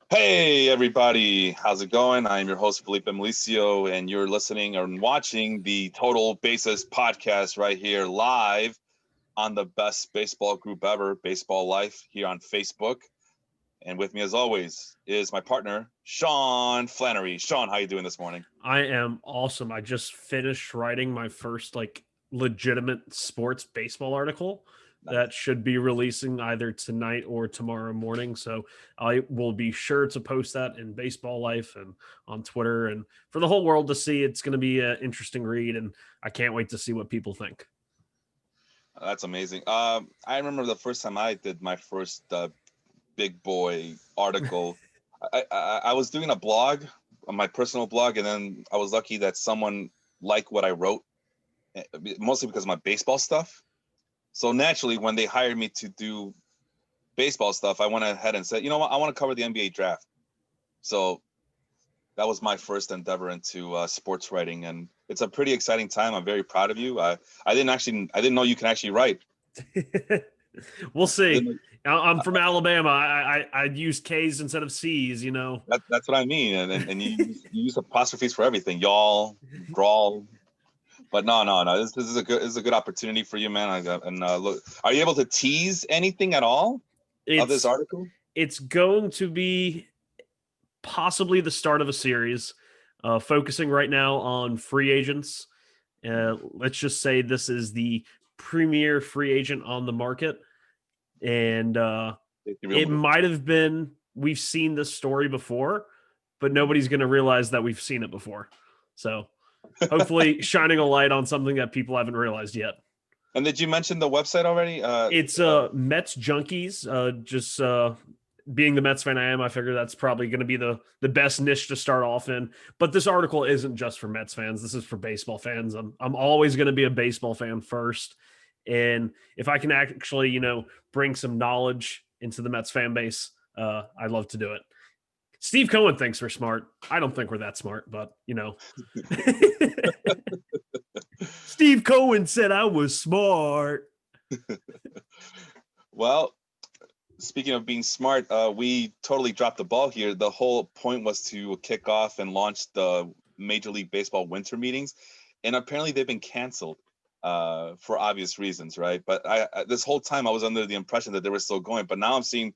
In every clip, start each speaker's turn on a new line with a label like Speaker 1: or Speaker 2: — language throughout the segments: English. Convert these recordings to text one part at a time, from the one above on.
Speaker 1: Hey everybody, how's it going? I am your host Felipe, and you're listening and watching the Total Basis podcast right here live on the best baseball group ever, Baseball Life, here on Facebook. And with me as always is my partner, Sean Flannery. Sean, how you doing this morning?
Speaker 2: I am awesome. I just finished writing my first legitimate sports baseball article that
Speaker 1: Nice.
Speaker 2: should be releasing either tonight or tomorrow morning. So I will be sure to post that in Baseball Life and on Twitter and for the whole world to see. It's going to be an interesting read, and I can't wait to see what people think.
Speaker 1: That's amazing. I remember the first time I did my first big boy article. I was doing a blog, on my personal blog, and then I was lucky that someone liked what I wrote, mostly because of my baseball stuff. So naturally, when they hired me to do baseball stuff, I went ahead and said, you know what, I want to cover the NBA draft. So that was my first endeavor into sports writing, and it's a pretty exciting time. I'm very proud of you. I didn't know you can actually write.
Speaker 2: We'll
Speaker 1: I didn't
Speaker 2: see.
Speaker 1: know,
Speaker 2: I'm from Alabama. I use K's instead of C's, you know.
Speaker 1: that's what I mean, and you use apostrophes for everything, y'all, grawl. But no. This is a good opportunity for you, man. Look, are you able to tease anything at all of this
Speaker 2: It's
Speaker 1: article?
Speaker 2: it's going to be possibly the start of a series, focusing right now on free agents. Let's just say this is the premier free agent on the market, and
Speaker 1: It's a real
Speaker 2: it
Speaker 1: move.
Speaker 2: might have been we've seen this story before, but nobody's going to realize that we've seen it before. So hopefully, shining a light on something that people haven't realized yet.
Speaker 1: And did you mention the website already?
Speaker 2: It's Mets Junkies. Just being the Mets fan I am, I figure that's probably going to be the best niche to start off in. But this article isn't just for Mets fans. This is for baseball fans. I'm always going to be a baseball fan first, and if I can actually bring some knowledge into the Mets fan base, I'd love to do it. Steve Cohen thinks we're smart. I don't think we're that smart, but Steve Cohen said I was smart.
Speaker 1: Well, speaking of being smart, we totally dropped the ball here. The whole point was to kick off and launch the Major League Baseball winter meetings, and apparently they've been canceled for obvious reasons, right? But this whole time I was under the impression that they were still going, but now I'm seeing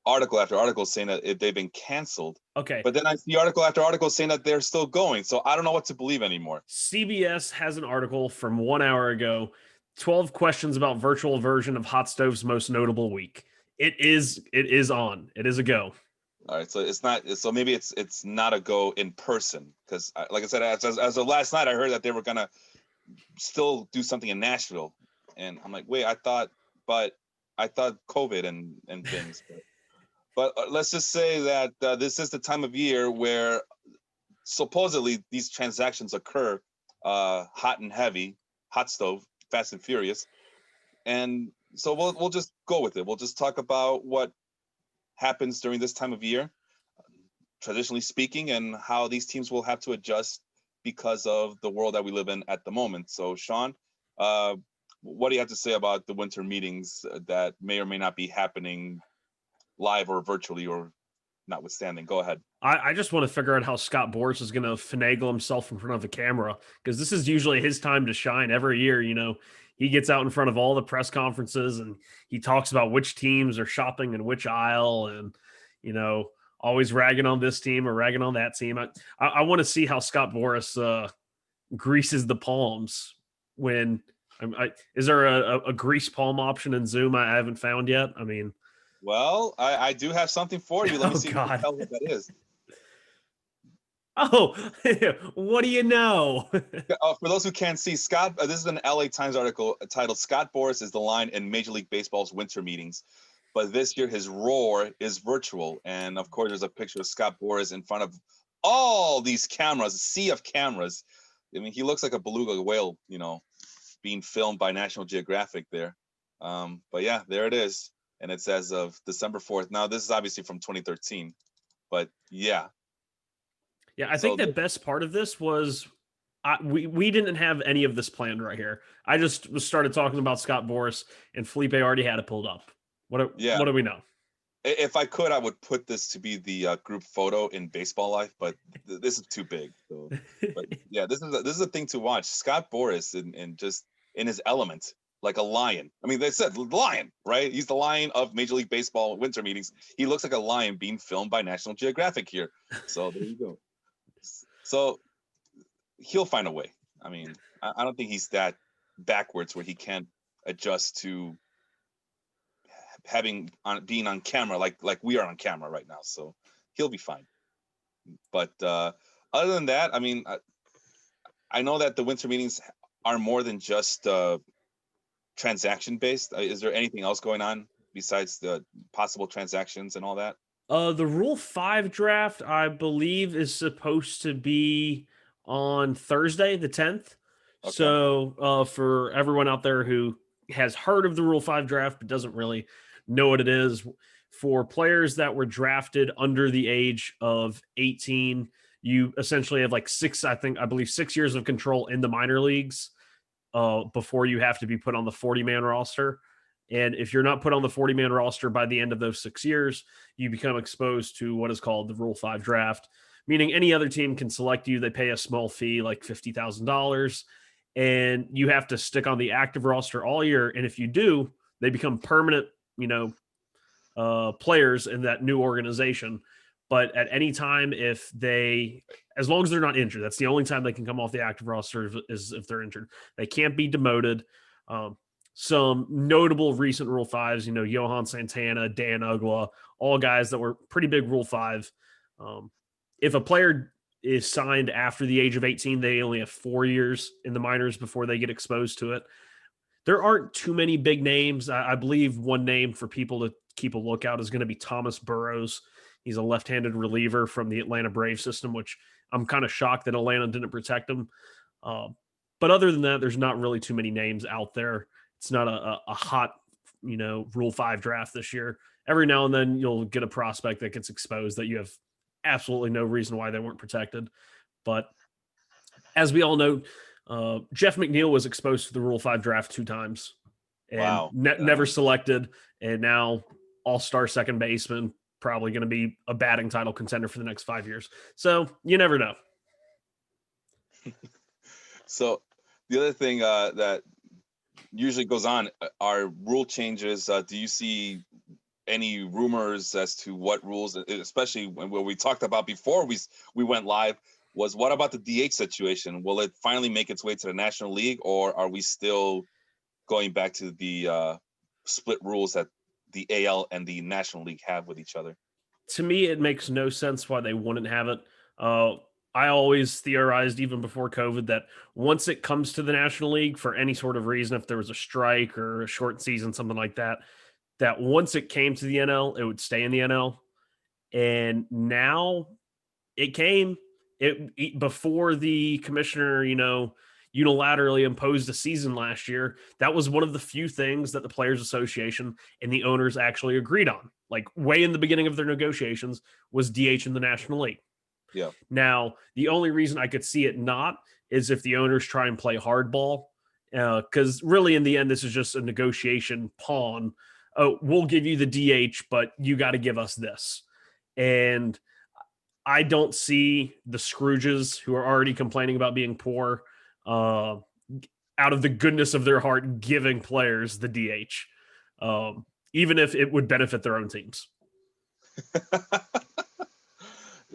Speaker 1: article after article saying that they've been canceled.
Speaker 2: Okay.
Speaker 1: But then I see article after article saying that they're still going. So I don't know what to believe anymore.
Speaker 2: CBS has an article from 1 hour ago, 12 questions about virtual version of Hot Stove's most notable week. It is on. It is a go.
Speaker 1: All right, so it's not. So maybe it's not a go in person because, like I said, as of last night, I heard that they were gonna still do something in Nashville, and I'm like, wait, but I thought COVID and things. But let's just say that this is the time of year where supposedly these transactions occur, hot and heavy, hot stove, fast and furious, and so we'll just go with it. We'll just talk about what happens during this time of year, traditionally speaking, and how these teams will have to adjust because of the world that we live in at the moment. So, Sean, uh, what do you have to say about the winter meetings that may or may not be happening live or virtually or notwithstanding? Go ahead.
Speaker 2: I just want to figure out how Scott Boras is going to finagle himself in front of the camera because this is usually his time to shine every year. He gets out in front of all the press conferences and he talks about which teams are shopping in which aisle and, always ragging on this team or ragging on that team. I want to see how Scott Boras greases the palms when is there a grease palm option in Zoom I haven't found yet? I mean,
Speaker 1: Well, I do have something for you. Let me
Speaker 2: oh
Speaker 1: see if you can
Speaker 2: God.
Speaker 1: tell what that is.
Speaker 2: Oh, what do you know?
Speaker 1: For those who can't see, Scott, this is an LA Times article titled "Scott Boras is the line in Major League Baseball's winter meetings." But this year, his roar is virtual, and of course, there's a picture of Scott Boras in front of all these cameras, a sea of cameras. I mean, he looks like a beluga whale, being filmed by National Geographic there. But yeah, there it is, and it's as of December 4th. Now, this is obviously from 2013, but yeah.
Speaker 2: Yeah, I think
Speaker 1: So
Speaker 2: the best part of this was we didn't have any of this planned right here. I just started talking about Scott Boras, and Felipe already had it pulled up.
Speaker 1: yeah,
Speaker 2: What do we know?
Speaker 1: if I could, I would put this to be the group photo in baseball life, but this is too big. So, but yeah, this is a thing to watch. Scott Boras and just in his element, like a lion. I mean, they said lion, right? He's the lion of Major League Baseball winter meetings. He looks like a lion being filmed by National Geographic here. So there you go. So he'll find a way. I mean, I don't think he's that backwards where he can't adjust to being on camera like we are on camera right now. So he'll be fine. But other than that, I mean, I know that the winter meetings are more than just transaction based. Is there anything else going on besides the possible transactions and all that?
Speaker 2: The Rule 5 draft, I believe, is supposed to be on Thursday, the 10th.
Speaker 1: Okay.
Speaker 2: So, for everyone out there who has heard of the Rule 5 draft but doesn't really know what it is, for players that were drafted under the age of 18, you essentially have like I believe 6 years of control in the minor leagues before you have to be put on the 40-man roster. And if you're not put on the 40-man roster by the end of those 6 years, you become exposed to what is called the Rule 5 draft, meaning any other team can select you. They pay a small fee, like $50,000, and you have to stick on the active roster all year. And if you do, they become permanent, players in that new organization. But at any time, as long as they're not injured, that's the only time they can come off the active roster is if they're injured. They can't be demoted. Some notable recent Rule 5s, Johan Santana, Dan Ugla, all guys that were pretty big Rule 5. If a player is signed after the age of 18, they only have 4 years in the minors before they get exposed to it. There aren't too many big names. I believe one name for people to keep a lookout is going to be Thomas Burrows. He's a left-handed reliever from the Atlanta Braves system, which I'm kind of shocked that Atlanta didn't protect him. But other than that, there's not really too many names out there. It's not a hot, Rule 5 draft this year. Every now and then you'll get a prospect that gets exposed that you have absolutely no reason why they weren't protected. But as we all know, Jeff McNeil was exposed to the Rule 5 draft 2 times and
Speaker 1: Wow.
Speaker 2: never selected. And now all-star second baseman, probably going to be a batting title contender for the next 5 years. So you never know.
Speaker 1: So the other thing that usually goes on are rule changes. Do you see any rumors as to what rules, especially when we talked about before we went live, was what about the DH situation? Will it finally make its way to the National League, or are we still going back to the split rules that the AL and the National League have with each other?
Speaker 2: To me, it makes no sense why they wouldn't have it. I always theorized, even before COVID, that once it comes to the National League for any sort of reason, if there was a strike or a short season, something like that, that once it came to the NL, it would stay in the NL. And now it came before the commissioner, unilaterally imposed a season last year. That was one of the few things that the Players Association and the owners actually agreed on, like way in the beginning of their negotiations, was DH in the National League.
Speaker 1: Yeah.
Speaker 2: Now, the only reason I could see it not is if the owners try and play hardball, because really in the end, this is just a negotiation pawn. Oh, we'll give you the DH, but you got to give us this. And I don't see the Scrooges, who are already complaining about being poor, out of the goodness of their heart, giving players the DH, even if it would benefit their own teams.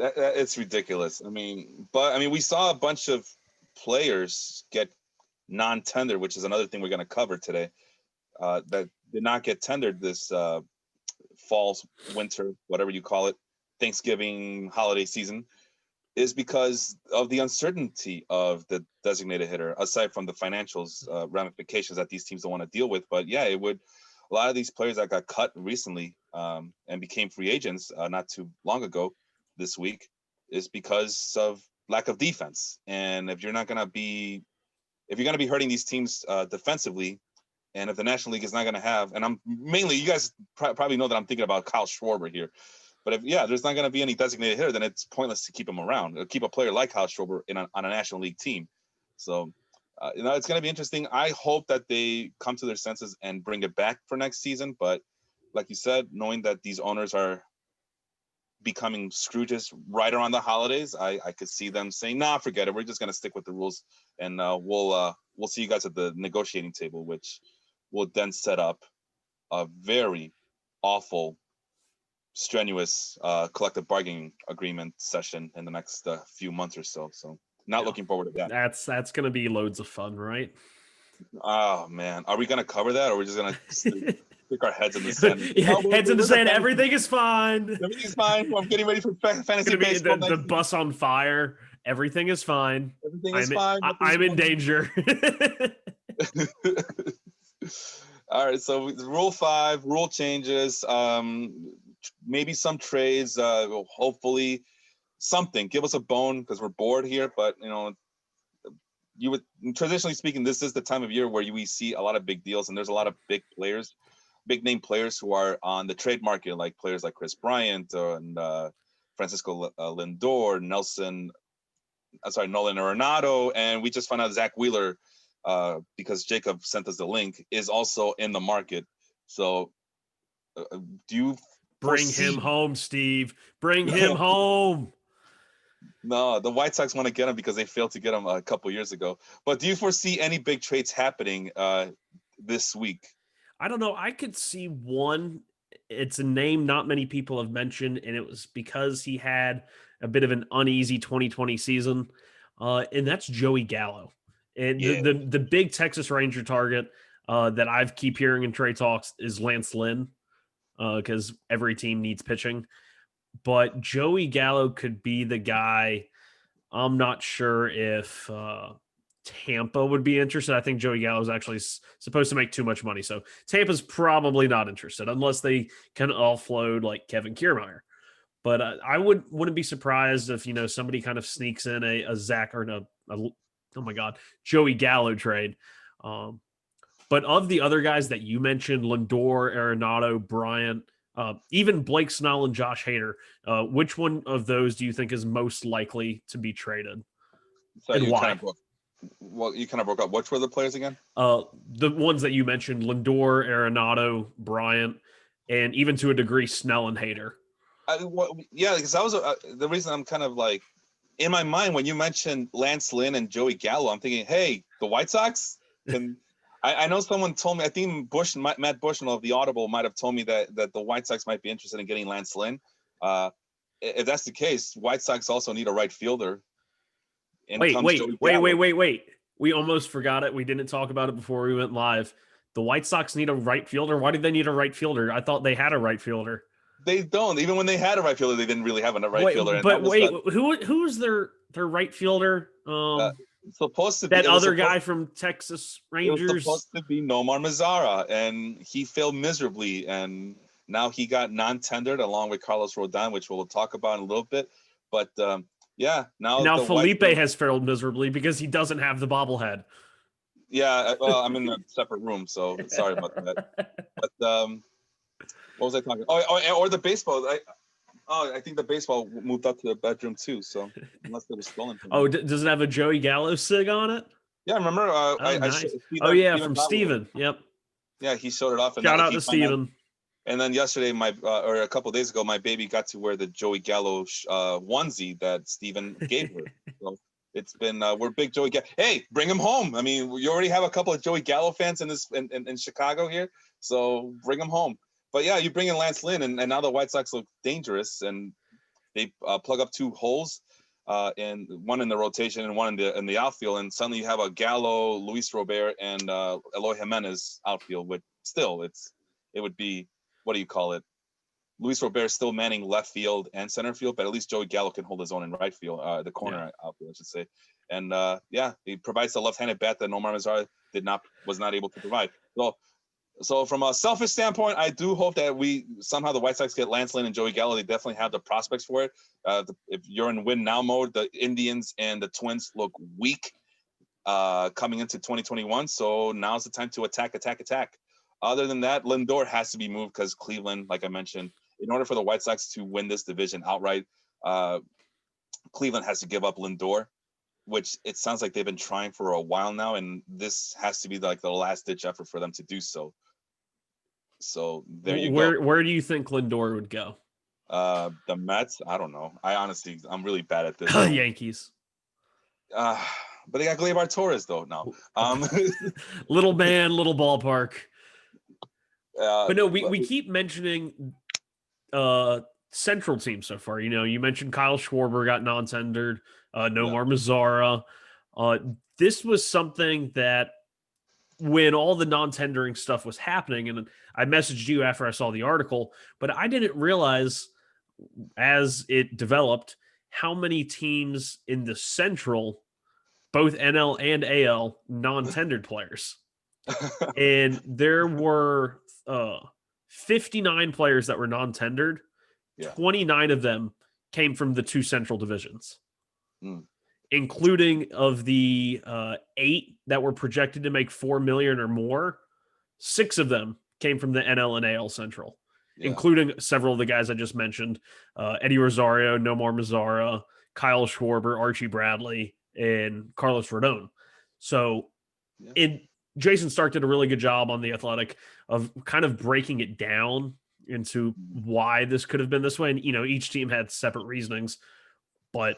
Speaker 1: It's ridiculous. We saw a bunch of players get non-tendered, which is another thing we're going to cover today, that did not get tendered this fall, winter, whatever you call it, Thanksgiving holiday season, is because of the uncertainty of the designated hitter, aside from the financials ramifications that these teams don't want to deal with. But yeah, a lot of these players that got cut recently and became free agents not too long ago this week is because of lack of defense. And if you're going to be hurting these teams defensively, and if the National League is not going to have, and I'm mainly, you guys probably know that I'm thinking about Kyle Schwarber here, but if there's not going to be any designated hitter, then it's pointless to keep him around. Keep a player like Kyle Schwarber on a National League team. So it's going to be interesting. I hope that they come to their senses and bring it back for next season, but like you said, knowing that these owners are becoming Scrooges right around the holidays, I could see them saying, "Nah, forget it. We're just gonna stick with the rules, and we'll see you guys at the negotiating table," which will then set up a very awful, strenuous collective bargaining agreement session in the next few months or so. So, not
Speaker 2: Yeah.
Speaker 1: looking forward to that.
Speaker 2: That's going to be loads of fun, right?
Speaker 1: Oh man, are we gonna cover that, or are we just gonna stick our heads in the sand?
Speaker 2: Yeah,
Speaker 1: No,
Speaker 2: heads in the
Speaker 1: we're the
Speaker 2: sand.
Speaker 1: fantasy.
Speaker 2: Everything is fine.
Speaker 1: Everything's fine. I'm getting ready for fantasy
Speaker 2: Going to be
Speaker 1: baseball
Speaker 2: the
Speaker 1: next week.
Speaker 2: bus on fire. Everything is fine.
Speaker 1: Everything is fine. Nothing's
Speaker 2: I'm in
Speaker 1: going.
Speaker 2: danger.
Speaker 1: All right, so rule 5, rule changes, maybe some trades, hopefully something. Give us a bone because we're bored here, but you would, traditionally speaking, this is the time of year where we see a lot of big deals, and there's a lot of big players, big name players who are on the trade market, like players like Chris Bryant and Francisco Lindor, Nolan Arenado, and we just found out Zach Wheeler, because Jacob sent us the link, is also in the market. So, do you
Speaker 2: Bring
Speaker 1: foresee?
Speaker 2: him home, Steve. Bring him home.
Speaker 1: No, the White Sox want to get him because they failed to get him a couple years ago. But do you foresee any big trades happening this week?
Speaker 2: I don't know. I could see one. It's a name not many people have mentioned, and it was because he had a bit of an uneasy 2020 season, and that's Joey Gallo. And
Speaker 1: Yeah.
Speaker 2: the big Texas Ranger target that I've keep hearing in trade talks is Lance Lynn, because every team needs pitching. But Joey Gallo could be the guy. I'm not sure if Tampa would be interested. I think Joey Gallo is actually supposed to make too much money. So Tampa's probably not interested unless they can offload like Kevin Kiermaier. But I wouldn't be surprised if, somebody kind of sneaks in a Zach or oh my God, Joey Gallo trade. But of the other guys that you mentioned, Lindor, Arenado, Bryant, even Blake Snell and Josh Hader, which one of those do you think is most likely to be traded?
Speaker 1: So
Speaker 2: And
Speaker 1: you
Speaker 2: why?
Speaker 1: kind of broke up. Which were the players again?
Speaker 2: The ones that you mentioned, Lindor, Arenado, Bryant, and even to a degree, Snell and Hader.
Speaker 1: Yeah, because that was the reason I'm kind of like, in my mind, when you mentioned Lance Lynn and Joey Gallo, I'm thinking, hey, the White Sox can. I know someone told me, I think Matt Bushnell of the Audible might have told me that the White Sox might be interested in getting Lance Lynn. If that's the case, White Sox also need a right fielder.
Speaker 2: Wait. We almost forgot it. We didn't talk about it before we went live. The White Sox need a right fielder. Why did they need a right fielder? I thought they had a right fielder.
Speaker 1: They don't. Even when they had a right fielder, they didn't really have a right fielder. And
Speaker 2: who's their right fielder?
Speaker 1: Supposed to be
Speaker 2: that other guy from Texas Rangers.
Speaker 1: It was supposed to be Nomar Mazara, and he failed miserably. And now he got non-tendered along with Carlos Rodon, which we'll talk about in a little bit. But now
Speaker 2: Felipe has failed miserably because he doesn't have the bobblehead.
Speaker 1: Yeah, well, I'm in a separate room, so sorry about that. But what was I talking? Or the baseball. I think the baseball moved up to the bedroom too. So unless it was stolen from me.
Speaker 2: Does it have a Joey Gallo sig on it?
Speaker 1: Yeah, remember?
Speaker 2: Nice. From Steven. Yep.
Speaker 1: Yeah, he showed it off. And
Speaker 2: shout out to Steven.
Speaker 1: And then yesterday, or a couple of days ago, my baby got to wear the Joey Gallo onesie that Steven gave her. So it's been we're big Joey Gallo. Hey, bring him home. I mean, you already have a couple of Joey Gallo fans in Chicago here, so bring him home. But yeah, you bring in Lance Lynn, and now the White Sox look dangerous, and they plug up 2 holes, and one in the rotation and one in the outfield, and suddenly you have a Gallo, Luis Robert, and Eloy Jimenez outfield. But still, it would be, what do you call it? Luis Robert still manning left field and center field, but at least Joey Gallo can hold his own in right field, the corner outfield, I should say. And he provides the left-handed bat that Nomar Mazara was not able to provide. So from a selfish standpoint, I do hope that somehow the White Sox get Lance Lynn and Joey Gallo. They definitely have the prospects for it. If you're in win now mode, the Indians and the Twins look weak coming into 2021. So now's the time to attack. Other than that, Lindor has to be moved because Cleveland, like I mentioned, in order for the White Sox to win this division outright, Cleveland has to give up Lindor, which it sounds like they've been trying for a while now, and this has to be like the last ditch effort for them to do so. So there you go.
Speaker 2: Where do you think Lindor would go?
Speaker 1: The Mets, I don't know. I'm really bad at this.
Speaker 2: Yankees.
Speaker 1: But they got Gleyber Torres though now.
Speaker 2: Little man, little ballpark. But no, we
Speaker 1: but-
Speaker 2: keep mentioning central teams so far. You know, you mentioned Kyle Schwarber got non-tendered, Nomar Mazara. This was something that when all the non-tendering stuff was happening, and I messaged you after I saw the article, but I didn't realize as it developed how many teams in the Central, both NL and AL, non-tendered players. And there were 59 players that were non-tendered. 29 of them came from the two Central divisions. Including of the 8 that were projected to make $4 million or more, 6 of them came from the NL and AL Central, including several of the guys I just mentioned: Eddie Rosario, Nomar Mazara, Kyle Schwarber, Archie Bradley, and Carlos Rodon. So, Jason Stark did a really good job on The Athletic of kind of breaking it down into why this could have been this way. And you know, each team had separate reasonings, but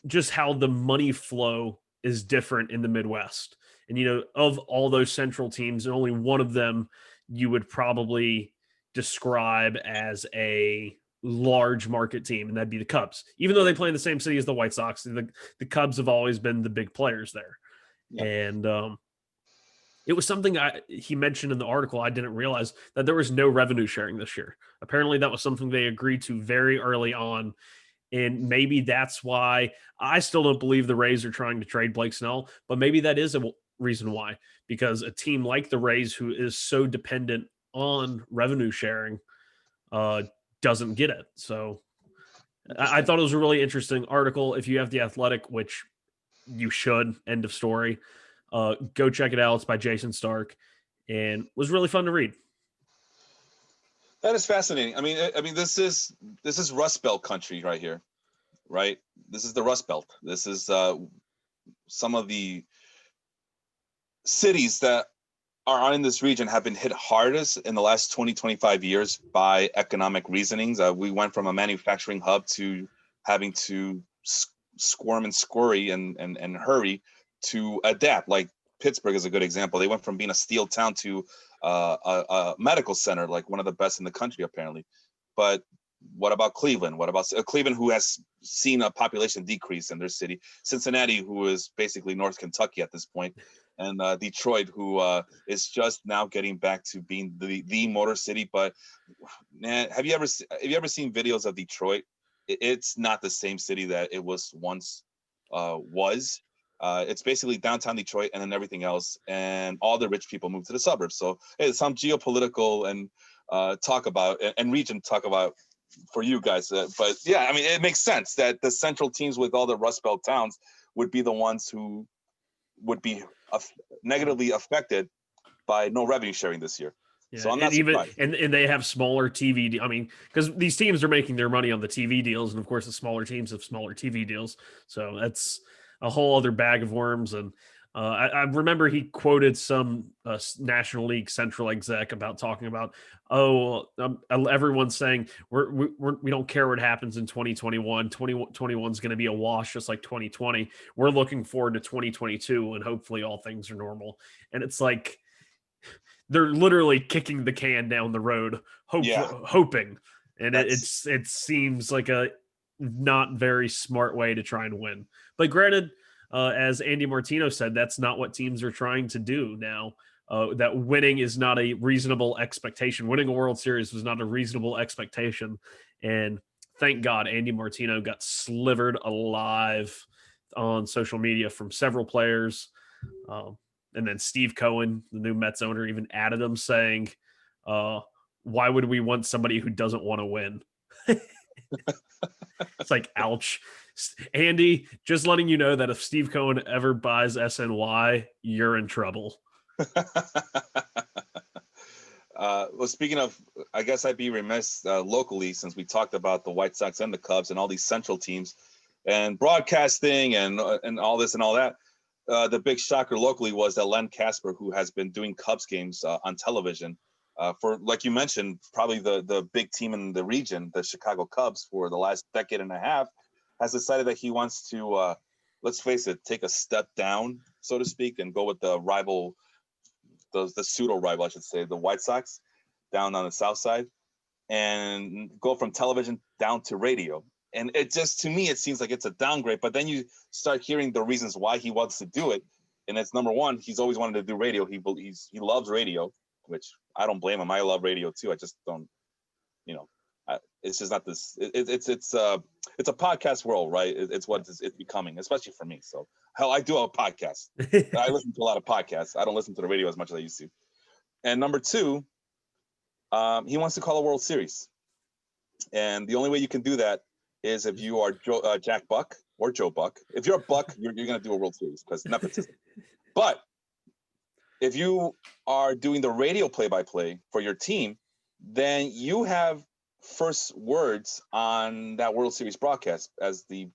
Speaker 2: just how the money flow is different in the Midwest. And, you know, of all those Central teams, only one of them you would probably describe as a large market team, and that'd be the Cubs. Even though they play in the same city as the White Sox, the Cubs have always been the big players there. And it was something he mentioned in the article. I didn't realize that there was no revenue sharing this year. Apparently that was something they agreed to very early on. And maybe that's why I still don't believe the Rays are trying to trade Blake Snell, but maybe that is a reason why, because a team like the Rays, who is so dependent on revenue sharing, doesn't get it. So I thought it was a really interesting article. If you have The Athletic, which you should, end of story, go check it out. It's by Jason Stark and was really fun to read.
Speaker 1: That is fascinating. I mean, this is Rust Belt country right here, right? This is the Rust Belt. This is some of the cities that are in this region have been hit hardest in the last 20, 25 years by economic reasonings. We went from a manufacturing hub to having to squirm and scurry and hurry to adapt. Like Pittsburgh is a good example. They went from being a steel town to a medical center, like one of the best in the country, apparently. But what about Cleveland? What about Cleveland, who has seen a population decrease in their city? Cincinnati, who is basically North Kentucky at this point, and Detroit, who is just now getting back to being the motor city. But man, have you ever seen videos of Detroit? It's not the same city that it was once. It's basically downtown Detroit and then everything else, and all the rich people move to the suburbs. So it's some geopolitical and talk about and region talk about for you guys. But yeah, I mean, it makes sense that the central teams with all the Rust Belt towns would be the ones who would be negatively affected by no revenue sharing this year. Yeah, so I'm not surprised.
Speaker 2: And they have smaller TV. I mean, because these teams are making their money on the TV deals, and of course, the smaller teams have smaller TV deals. So that's a whole other bag of worms. And I remember he quoted some National League Central exec about talking about, everyone's saying we don't care what happens in 2021. 2021 is going to be a wash, just like 2020. We're looking forward to 2022, and hopefully all things are normal. And it's like they're literally kicking the can down the road, hoping. And it seems like a not very smart way to try and win. But granted, as Andy Martino said, that's not what teams are trying to do now. That winning is not a reasonable expectation. Winning a World Series was not a reasonable expectation. And thank God Andy Martino got slivered alive on social media from several players. And then Steve Cohen, the new Mets owner, even added him saying, why would we want somebody who doesn't want to win? It's like, ouch. Andy, just letting you know that if Steve Cohen ever buys SNY, you're in trouble.
Speaker 1: Well, speaking of, I guess I'd be remiss locally, since we talked about the White Sox and the Cubs and all these central teams and broadcasting and all this and all that. The big shocker locally was that Len Casper, who has been doing Cubs games on television, for, like you mentioned, probably the big team in the region, the Chicago Cubs, for the last decade and a half, has decided that he wants to, let's face it, take a step down, so to speak, and go with the rival, the pseudo rival, I should say, the White Sox, down on the South Side, and go from television down to radio. And it just, to me, it seems like it's a downgrade. But then you start hearing the reasons why he wants to do it, and it's number one, he's always wanted to do radio. He loves radio, which I don't blame him. I love radio too. I just don't, you know, it's just not this. It's a podcast world, right? It's what it's becoming, especially for me. So hell, I do have a podcast. I listen to a lot of podcasts. I don't listen to the radio as much as I used to. And number two, he wants to call a World Series, and the only way you can do that is if you are Jack Buck or Joe Buck. If you're a Buck, you're going to do a World Series because nepotism. But if you are doing the radio play-by-play for your team, then you have first words on that World Series broadcast as the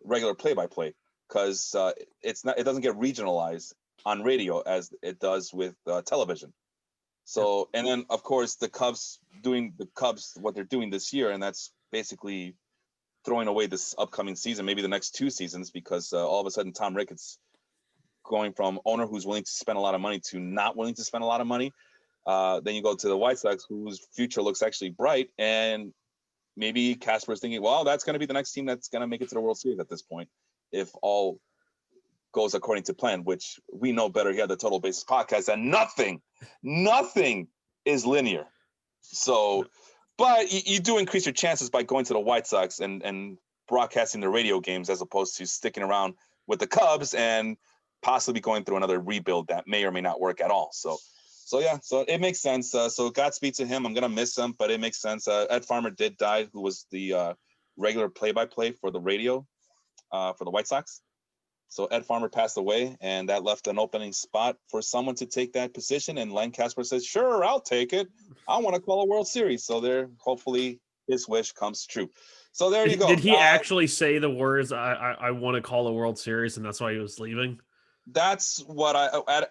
Speaker 1: regular play-by-play, because it doesn't get regionalized on radio as it does with television. So, and then of course the Cubs what they're doing this year, and that's basically throwing away this upcoming season, maybe the next 2 seasons, because all of a sudden Tom Ricketts going from owner who's willing to spend a lot of money to not willing to spend a lot of money. Then you go to the White Sox, whose future looks actually bright, and maybe Casper is thinking, well, that's going to be the next team that's going to make it to the World Series at this point, if all goes according to plan, which we know better here at the Total Bases podcast, and nothing is linear. So, but you do increase your chances by going to the White Sox and broadcasting the radio games, as opposed to sticking around with the Cubs and possibly going through another rebuild that may or may not work at all. So yeah, so it makes sense. So Godspeed to him. I'm going to miss him, but it makes sense. Ed Farmer did die, who was the regular play-by-play for the radio for the White Sox. So Ed Farmer passed away, and that left an opening spot for someone to take that position. And Len Casper says, sure, I'll take it. I want to call a World Series. So there, hopefully his wish comes true. So there you go.
Speaker 2: Did he actually say the words, I want to call a World Series, and that's why he was leaving?
Speaker 1: That's what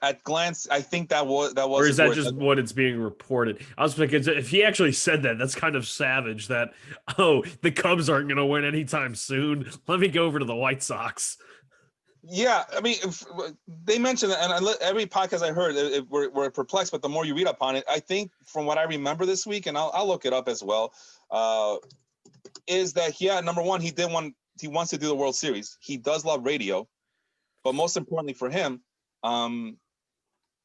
Speaker 1: at glance, I think that was.
Speaker 2: Or is that just what it's being reported? I was thinking, if he actually said that, that's kind of savage. That, oh, the Cubs aren't going to win anytime soon. Let me go over to the White Sox.
Speaker 1: Yeah, I mean, if they mentioned it, and every podcast I heard, we're perplexed. But the more you read up on it, I think from what I remember this week, and I'll look it up as well, is that number one, he wants to do the World Series. He does love radio, but most importantly for him,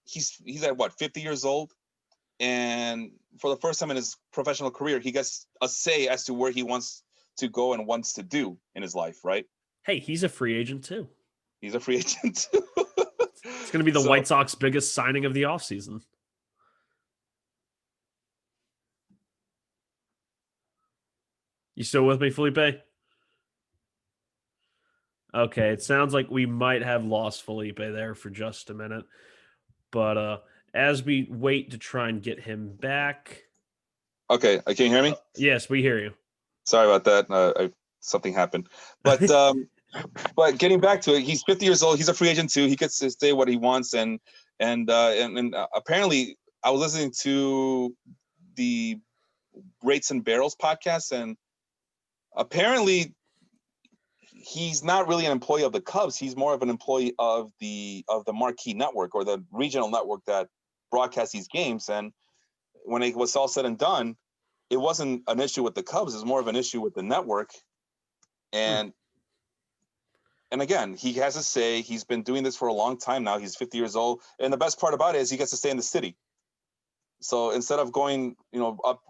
Speaker 1: he's at what, 50 years old, and for the first time in his professional career, he gets a say as to where he wants to go and wants to do in his life. Right?
Speaker 2: Hey, he's a free agent too.
Speaker 1: He's a free agent too.
Speaker 2: It's going to be the White Sox biggest signing of the offseason. You still with me, Felipe? Okay, it sounds like we might have lost Felipe there for just a minute. But as we wait to try and get him back.
Speaker 1: Okay, can you hear me?
Speaker 2: Yes, we hear you.
Speaker 1: Sorry about that. Something happened. But but getting back to it, he's 50 years old. He's a free agent too. He gets to say what he wants, and apparently, I was listening to the Rates and Barrels podcast, and apparently, he's not really an employee of the Cubs. He's more of an employee of the Marquee Network, or the regional network that broadcasts these games. And when it was all said and done, it wasn't an issue with the Cubs. It was more of an issue with the network. And again, he has a say. He's been doing this for a long time now. He's 50 years old. And the best part about it is he gets to stay in the city. So instead of going,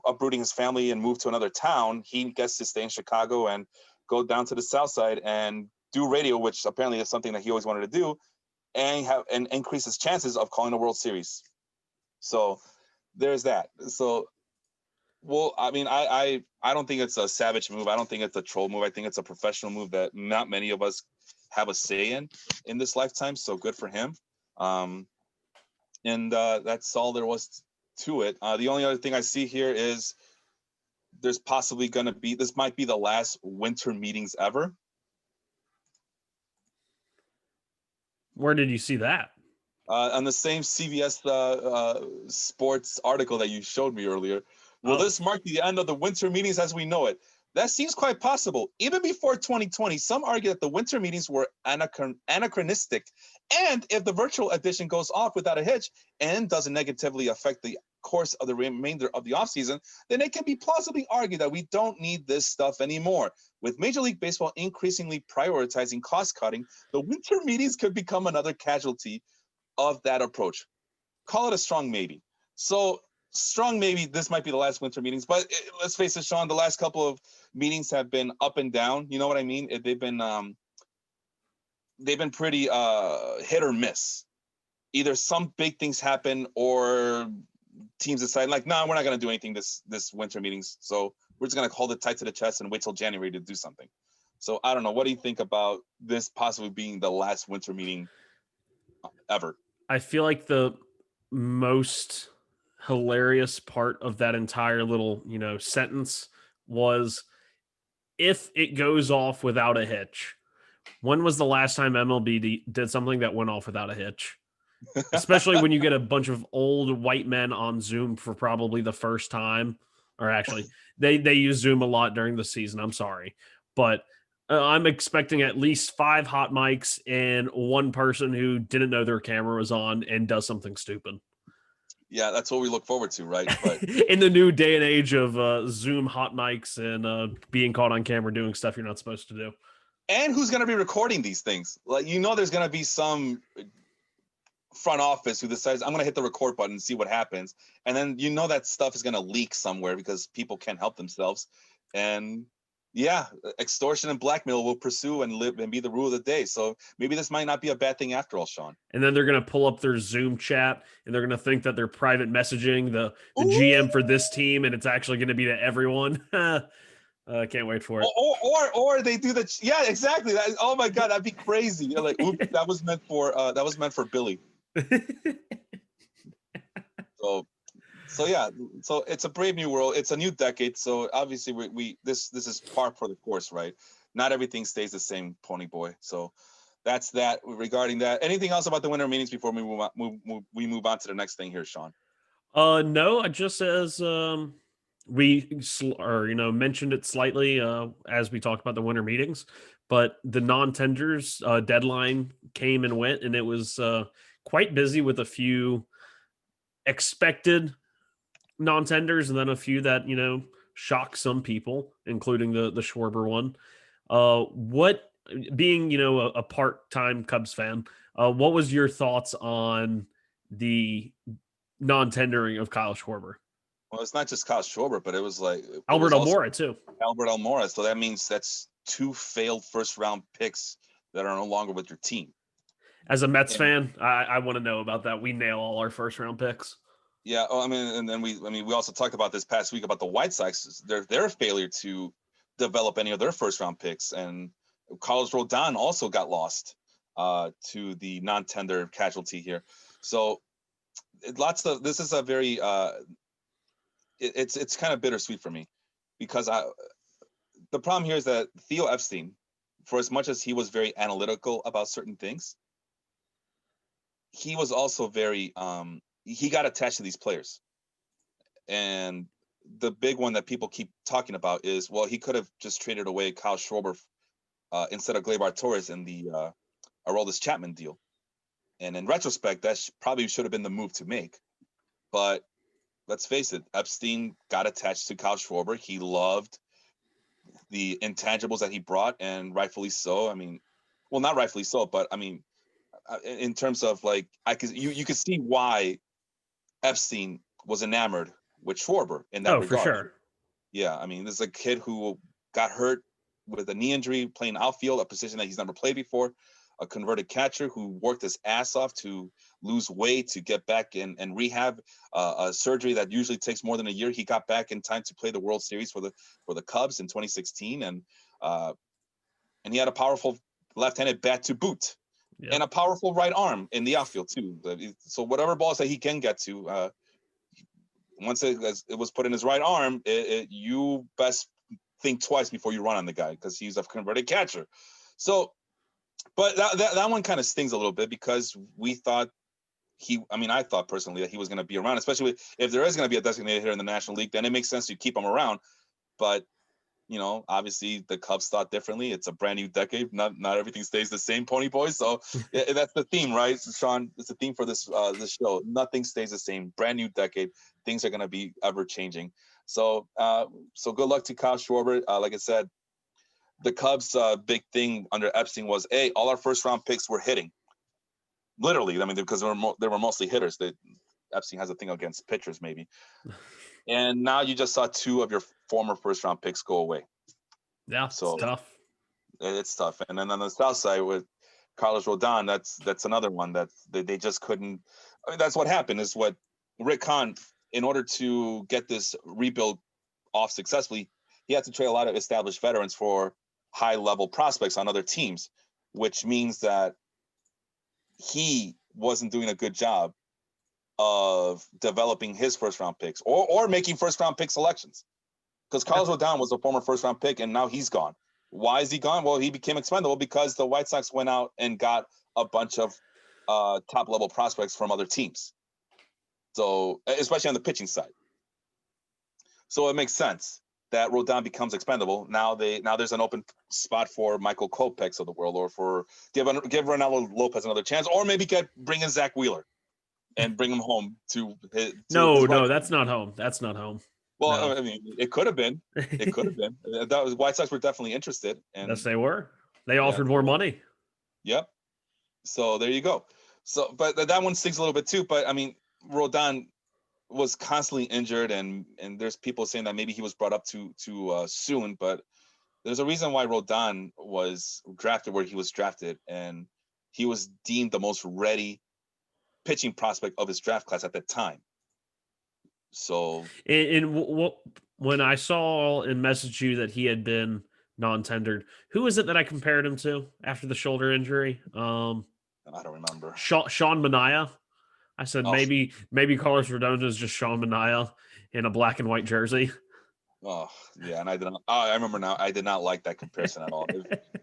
Speaker 1: uprooting his family and move to another town, he gets to stay in Chicago and go down to the South Side and do radio, which apparently is something that he always wanted to do, and increase his chances of calling a World Series. So there's that. So, well, I mean, I don't think it's a savage move. I don't think it's a troll move. I think it's a professional move that not many of us have a say in this lifetime. So good for him. And that's all there was to it. The only other thing I see here is there's possibly going to be, this might be the last winter meetings ever.
Speaker 2: Where did you see that?
Speaker 1: On the same CBS sports article that you showed me earlier, will
Speaker 2: Oh,
Speaker 1: this mark the end of the winter meetings as we know it? That seems quite possible. Even before 2020, some argue that the winter meetings were anachronistic. And if the virtual edition goes off without a hitch and doesn't negatively affect the course of the remainder of the offseason, then it can be plausibly argued that we don't need this stuff anymore. With Major League Baseball increasingly prioritizing cost cutting, the winter meetings could become another casualty of that approach. Call it a strong maybe. So strong maybe this might be the last winter meetings, but let's face it, Sean, the last couple of meetings have been up and down. You know what I mean? They've been pretty hit or miss. Either some big things happen or teams decide like, no, we're not going to do anything this winter meetings. So we're just going to hold it tight to the chest and wait till January to do something. So I don't know. What do you think about this possibly being the last winter meeting ever?
Speaker 2: I feel like the most hilarious part of that entire little, sentence was if it goes off without a hitch. When was the last time MLB did something that went off without a hitch? Especially when you get a bunch of old white men on Zoom for probably the first time. Or actually, they use Zoom a lot during the season. I'm sorry. But I'm expecting at least 5 hot mics and one person who didn't know their camera was on and does something stupid.
Speaker 1: Yeah, that's what we look forward to, right? But
Speaker 2: in the new day and age of Zoom hot mics and being caught on camera doing stuff you're not supposed to do.
Speaker 1: And who's going to be recording these things? Like, there's going to be some front office who decides I'm going to hit the record button and see what happens. And then that stuff is going to leak somewhere because people can't help themselves. And yeah, extortion and blackmail will pursue and live and be the rule of the day. So maybe this might not be a bad thing after all, Sean.
Speaker 2: And then they're going to pull up their Zoom chat and they're going to think that they're private messaging the
Speaker 1: Ooh.
Speaker 2: GM for this team, and it's actually going to be to everyone. I can't wait for it.
Speaker 1: Or they do the exactly. Oh my God, that'd be crazy. You're like, oops, that was meant for Billy. So yeah, so it's a brave new world. It's a new decade. So obviously this is par for the course, right? Not everything stays the same, Pony Boy. So that's that regarding that. Anything else about the winter meetings before we move on to the next thing here, Sean?
Speaker 2: No, just as we mentioned it slightly as we talked about the winter meetings, but the non-tenders deadline came and went, and it was quite busy with a few expected non-tenders and then a few that shocked some people, including the Schwarber one. What being a part-time Cubs fan, what was your thoughts on the non-tendering of Kyle Schwarber?
Speaker 1: Well, it's not just Kyle Schwarber, but it was like
Speaker 2: Albert Almora too.
Speaker 1: Albert Almora. So that means that's 2 failed first-round picks that are no longer with your team.
Speaker 2: As a Mets fan, I want to know about that. We nail all our first-round picks.
Speaker 1: Yeah, I mean, and then we also talked about this past week about the White Sox, their failure to develop any of their first-round picks, and Carlos Rodon also got lost to the non-tender casualty here. So this is a very it's kind of bittersweet for me because the problem here is that Theo Epstein, for as much as he was very analytical about certain things, he was also very he got attached to these players. And the big one that people keep talking about is, well, he could have just traded away Kyle Schwarber instead of Gleyber Torres in the Aroldis Chapman deal. And in retrospect, that probably should have been the move to make. But let's face it, Epstein got attached to Kyle Schwarber. He loved the intangibles that he brought, and rightfully so. I mean, well, not rightfully so, but I mean, in terms of like, you could see why Epstein was enamored with Schwarber in that regard.
Speaker 2: For sure.
Speaker 1: Yeah, I mean, this is a kid who got hurt with a knee injury playing outfield, a position that he's never played before, a converted catcher who worked his ass off to lose weight, to get back and rehab, a surgery that usually takes more than a year. He got back in time to play the World Series for the Cubs in 2016, and he had a powerful left-handed bat to boot. Yep. And a powerful right arm in the outfield too. So whatever balls that he can get to, once it was put in his right arm, you best think twice before you run on the guy because he's a converted catcher. So, but that one kind of stings a little bit because we thought I thought personally that he was going to be around, especially if there is going to be a designated hitter in the National League, then it makes sense to keep him around. But obviously the Cubs thought differently. It's a brand new decade. Not everything stays the same, Pony Boys. So that's the theme, right, Sean? It's the theme for this show. Nothing stays the same. Brand new decade. Things are going to be ever changing. So good luck to Kyle Schwarber. Like I said, the Cubs' big thing under Epstein was, all our first round picks were hitting. Literally, I mean, because they were mostly hitters. Epstein has a thing against pitchers, maybe. And now you just saw 2 of your former first round picks go away.
Speaker 2: Yeah, so it's tough.
Speaker 1: It's tough. And then on the south side with Carlos Rodon, that's another one that they just couldn't. I mean, that's what happened. Is what Rick Hahn, in order to get this rebuild off successfully, he had to trade a lot of established veterans for high level prospects on other teams, which means that he wasn't doing a good job of developing his first round picks or making first round pick selections. Because Carlos Rodon was a former first round pick and now he's gone. Why is he gone? Well, he became expendable because the White Sox went out and got a bunch of top level prospects from other teams. So, especially on the pitching side. So it makes sense that Rodon becomes expendable. Now there's an open spot for Michael Kopechs of the world, or for give Ronaldo Lopez another chance, or maybe bring in Zach Wheeler and bring him home to
Speaker 2: No, that's not home. That's not home.
Speaker 1: Well,
Speaker 2: no.
Speaker 1: I mean, it could have been. It could have been. That was White Sox were definitely interested. And
Speaker 2: yes, they were. They offered more money.
Speaker 1: Yep. So there you go. So, but that one stings a little bit too. But I mean, Rodon was constantly injured, and there's people saying that maybe he was brought up too soon. But there's a reason why Rodon was drafted where he was drafted, and he was deemed the most ready pitching prospect of his draft class at that time. So,
Speaker 2: when I saw and messaged you that he had been non-tendered, who is it that I compared him to after the shoulder injury?
Speaker 1: I don't remember.
Speaker 2: Sean Manaea. I said maybe Carlos Rodon is just Sean Manaea in a black and white jersey.
Speaker 1: Oh yeah, and I didn't. I remember now. I did not like that comparison at all.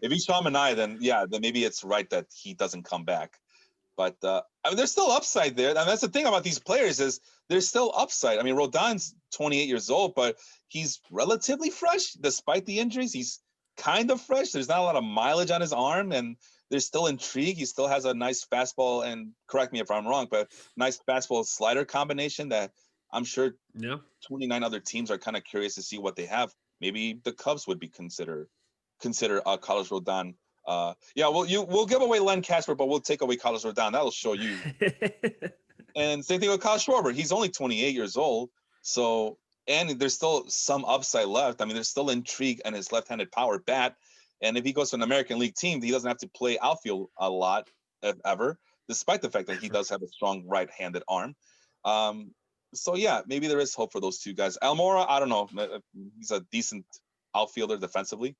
Speaker 1: If he's Sean Manaea, then maybe it's right that he doesn't come back. But I mean, there's still upside there, and that's the thing about these players is there's still upside. I mean, Rodon's 28 years old, but he's relatively fresh despite the injuries. He's kind of fresh. There's not a lot of mileage on his arm, and there's still intrigue. He still has a nice fastball, and correct me if I'm wrong, but nice fastball slider combination that I'm sure 29 other teams are kind of curious to see what they have. Maybe the Cubs would be consider Carlos Rodon. We'll give away Len Casper, but we'll take away Carlos Rodon. That'll show you. And same thing with Kyle Schwarber. He's only 28 years old, so and there's still some upside left. I mean, there's still intrigue in his left-handed power bat, and if he goes to an American League team, he doesn't have to play outfield a lot ever, despite the fact that he does have a strong right-handed arm. So yeah, maybe there is hope for those two guys. Almora, I don't know. He's a decent outfielder defensively.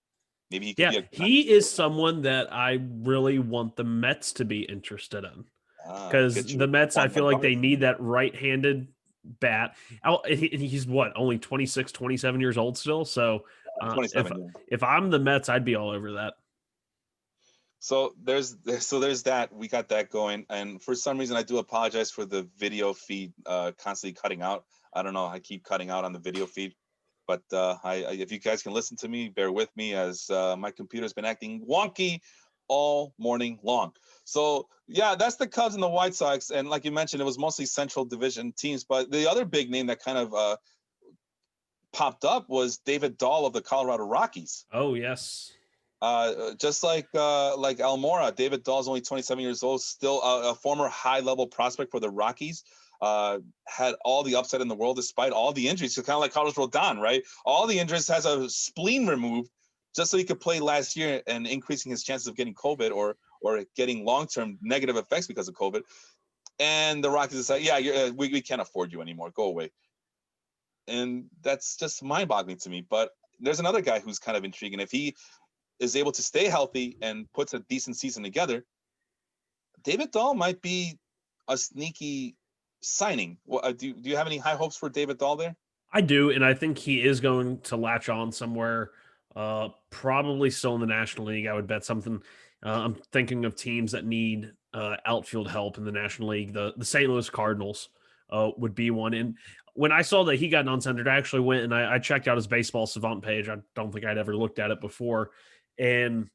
Speaker 1: Maybe he could be
Speaker 2: he is someone that I really want the Mets to be interested in. Because the Mets, I feel like they need that right-handed bat. He's only 26, 27 years old still. So if I'm the Mets, I'd be all over that.
Speaker 1: So there's that. We got that going. And for some reason, I do apologize for the video feed constantly cutting out. I don't know. I keep cutting out on the video feed. But if you guys can listen to me, bear with me as my computer's been acting wonky all morning long. So yeah, that's the Cubs and the White Sox. And like you mentioned, it was mostly Central Division teams. But the other big name that kind of popped up was David Dahl of the Colorado Rockies.
Speaker 2: Oh, yes.
Speaker 1: Just like Almora, David Dahl's only 27 years old, still a former high-level prospect for the Rockies. Had all the upside in the world despite all the injuries. So kind of like Carlos Rodon, right? All the injuries, has a spleen removed just so he could play last year and increasing his chances of getting COVID or getting long-term negative effects because of COVID. And the Rockies decide, we can't afford you anymore. Go away. And that's just mind-boggling to me. But there's another guy who's kind of intriguing. If he is able to stay healthy and puts a decent season together, David Dahl might be a sneaky signing. Do you have any high hopes for David Dahl there?
Speaker 2: I do, and I think he is going to latch on somewhere, probably still in the National League. I would bet something. I'm thinking of teams that need outfield help in the National League. The St. Louis Cardinals would be one. And when I saw that he got non-tendered, I actually went and I checked out his Baseball Savant page. I don't think I'd ever looked at it before. And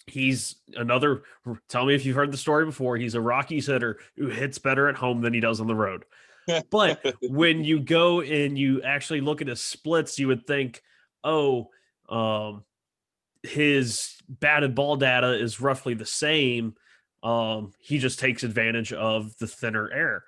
Speaker 2: he's another, tell me if you've heard the story before, he's a Rockies hitter who hits better at home than he does on the road. But when you go and you actually look at his splits, you would think, oh, his batted ball data is roughly the same. He just takes advantage of the thinner air.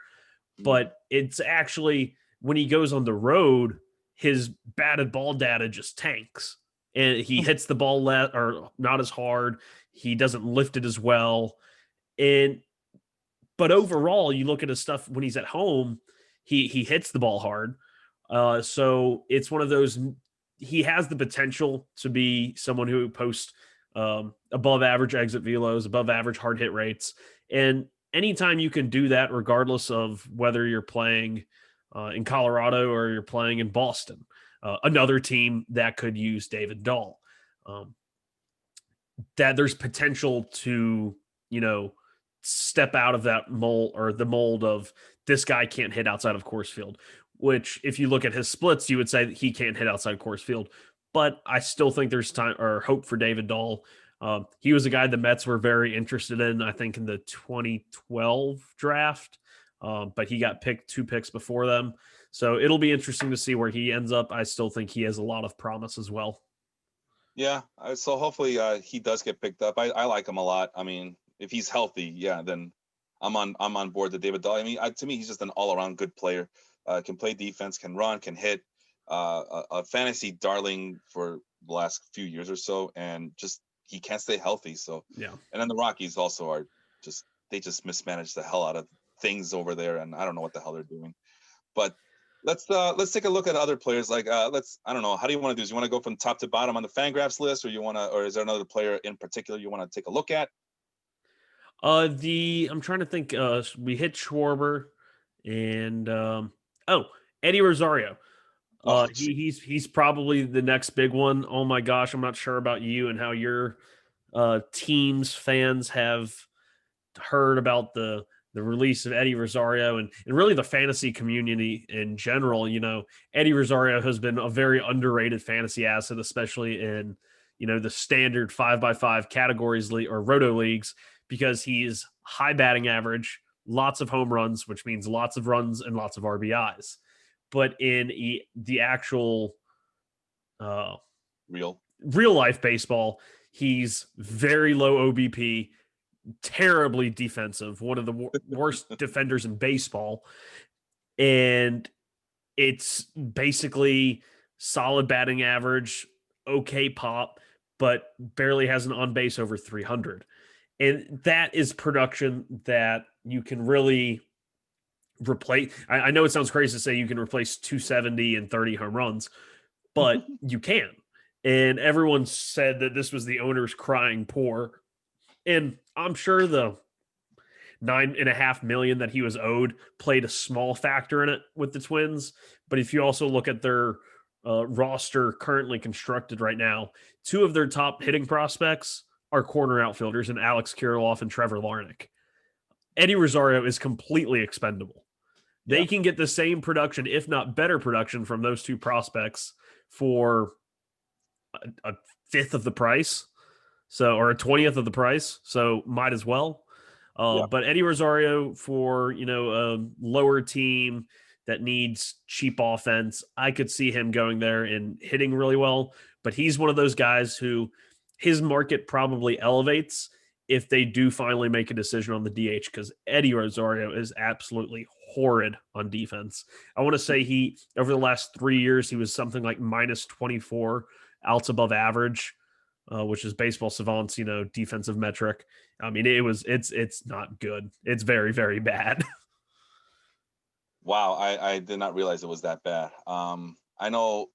Speaker 2: But it's actually, when he goes on the road, his batted ball data just tanks. And he hits the ball or not as hard. He doesn't lift it as well. But overall, you look at his stuff when he's at home, he hits the ball hard. So it's one of those, he has the potential to be someone who posts above average exit velos, above average hard hit rates. And anytime you can do that, regardless of whether you're playing in Colorado or you're playing in Boston, another team that could use David Dahl, that there's potential to, step out of that mold, or the mold of this guy can't hit outside of Coors Field, which if you look at his splits, you would say that he can't hit outside Coors Field. But I still think there's time or hope for David Dahl. He was a guy the Mets were very interested in, I think, in the 2012 draft, but he got picked 2 picks before them. So it'll be interesting to see where he ends up. I still think he has a lot of promise as well.
Speaker 1: Yeah, so hopefully he does get picked up. I like him a lot. I mean, if he's healthy, yeah, then I'm on board the David Dahl. I mean, to me, he's just an all around good player. Can play defense, can run, can hit. A fantasy darling for the last few years or so, and just he can't stay healthy. So
Speaker 2: yeah,
Speaker 1: and then the Rockies also are they just mismanage the hell out of things over there, and I don't know what the hell they're doing. But let's take a look at other players. Like I don't know, how do you want to do this? You want to go from top to bottom on the Fangraphs list, or is there another player in particular you want to take a look at?
Speaker 2: I'm trying to think. We hit Schwarber and Eddie Rosario. He's probably the next big one. Oh my gosh, I'm not sure about you and how your team's fans have heard about the release of Eddie Rosario and really the fantasy community in general. Eddie Rosario has been a very underrated fantasy asset, especially in the standard 5x5 categories or roto leagues, because he's high batting average, lots of home runs, which means lots of runs and lots of RBIs. But in the actual
Speaker 1: real
Speaker 2: life baseball, he's very low OBP, terribly defensive, one of the worst defenders in baseball. And it's basically solid batting average, okay pop, but barely has an on base over 300. And that is production that you can really replace. I know it sounds crazy to say you can replace 270 and 30 home runs, but you can. And everyone said that this was the owner's crying poor. And I'm sure the $9.5 million that he was owed played a small factor in it with the Twins. But if you also look at their roster currently constructed right now, 2 of their top hitting prospects are corner outfielders in Alex Kirilloff and Trevor Larnach. Eddie Rosario is completely expendable. They can get the same production, if not better production, from those 2 prospects for a fifth of the price. So, or a 20th of the price. So might as well. But Eddie Rosario for, a lower team that needs cheap offense, I could see him going there and hitting really well. But he's one of those guys who his market probably elevates if they do finally make a decision on the DH, because Eddie Rosario is absolutely horrid on defense. I want to say he, over the last 3 years, he was something like minus 24 outs above average, which is Baseball Savant's, defensive metric. I mean, it's not good. It's very, very bad.
Speaker 1: Wow, I did not realize it was that bad. I know.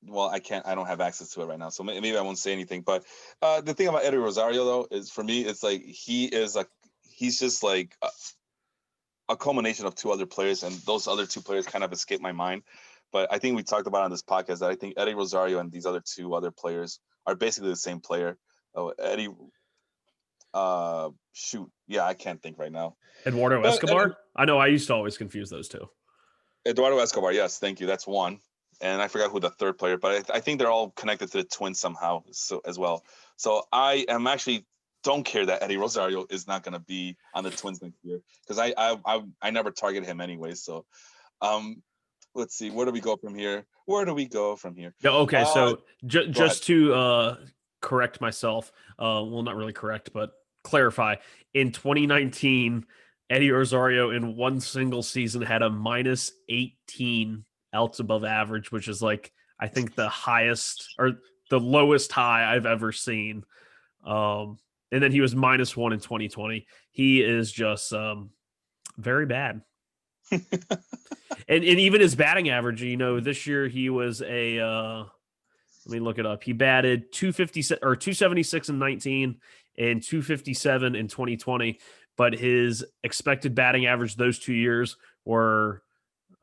Speaker 1: Well, I don't have access to it right now, so maybe I won't say anything. But the thing about Eddie Rosario, though, is for me, it's like he's just like a culmination of 2 other players, and those other 2 players kind of escape my mind. But I think we talked about on this podcast that I think Eddie Rosario and these other 2 other players are basically the same player. Eddie Shoot, yeah, I can't think right now.
Speaker 2: Eduardo
Speaker 1: But
Speaker 2: Escobar? I know I used to always confuse those two.
Speaker 1: Eduardo Escobar, yes, thank you. That's one. And I forgot who the third player, but I think they're all connected to the Twins somehow, so as well. So I am actually don't care that Eddie Rosario is not going to be on the Twins next year because I never target him anyway. So um, let's see, where do we go from here? Where do we go from here?
Speaker 2: Yeah, okay, so
Speaker 1: Go ahead.
Speaker 2: just to correct myself, well, not really correct, but clarify. In 2019, Eddie Rosario in one single season had a minus 18 outs above average, which is like I think the highest or the lowest high I've ever seen. Um, and then he was minus one in 2020. He is just very bad. And even his batting average, this year he was a let me look it up. He batted 250 or 276 in 19 and 257 in 2020, but his expected batting average those 2 years were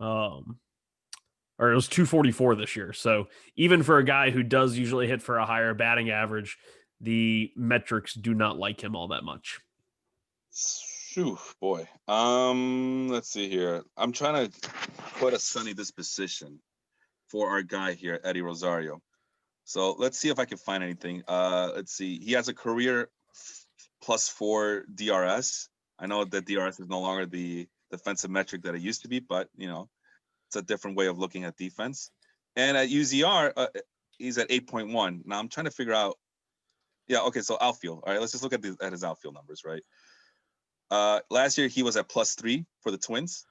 Speaker 2: or it was 244 this year. So even for a guy who does usually hit for a higher batting average, the metrics do not like him all that much.
Speaker 1: Phew, boy. Let's see here. I'm trying to put a sunny disposition for our guy here, Eddie Rosario. So let's see if I can find anything. Let's see. He has a career +4 DRS. I know that DRS is no longer the defensive metric that it used to be, but it's a different way of looking at defense. And at UZR, he's at 8.1. Now I'm trying to figure out. Yeah, okay. So outfield. All right, let's just look at his outfield numbers, right? Last year he was at +3 for the Twins.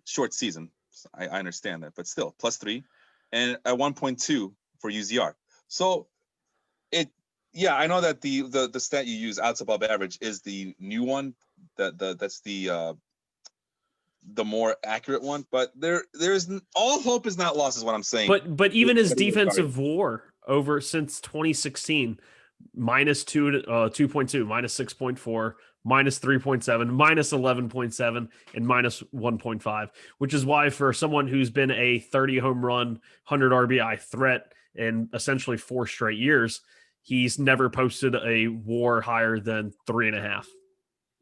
Speaker 1: Short season. I understand that, but still +3, and at 1.2 for UZR. So I know that the stat you use, outs above average, is the new one. That's the more accurate one. But there's all hope is not lost, is what I'm saying.
Speaker 2: But even his defensive WAR over since 2016, minus 2.2, minus 6.4, minus 3.7, minus 11.7, and minus 1.5, which is why for someone who's been a 30 home run, 100 RBI threat in essentially 4 straight years, he's never posted a WAR higher than 3.5.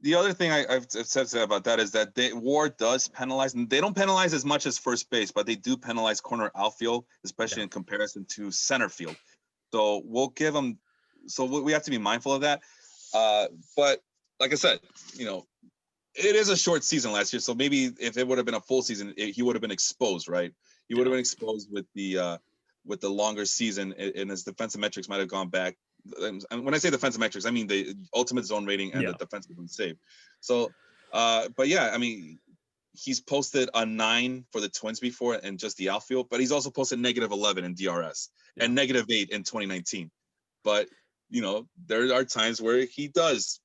Speaker 1: The other thing I've said about that is that WAR does penalize, and they don't penalize as much as first base, but they do penalize corner outfield, especially in comparison to center field. So we'll give them. So we have to be mindful of that. But like I said, it is a short season last year. So maybe if it would have been a full season, he would have been exposed, right? He would have been exposed with the longer season, and his defensive metrics might have gone back. And when I say defensive metrics, I mean the ultimate zone rating and the defensive run save. So, but yeah, I mean, he's posted a 9 for the Twins before and just the outfield, but he's also posted -11 in DRS and -8 in 2019. But there are times where he does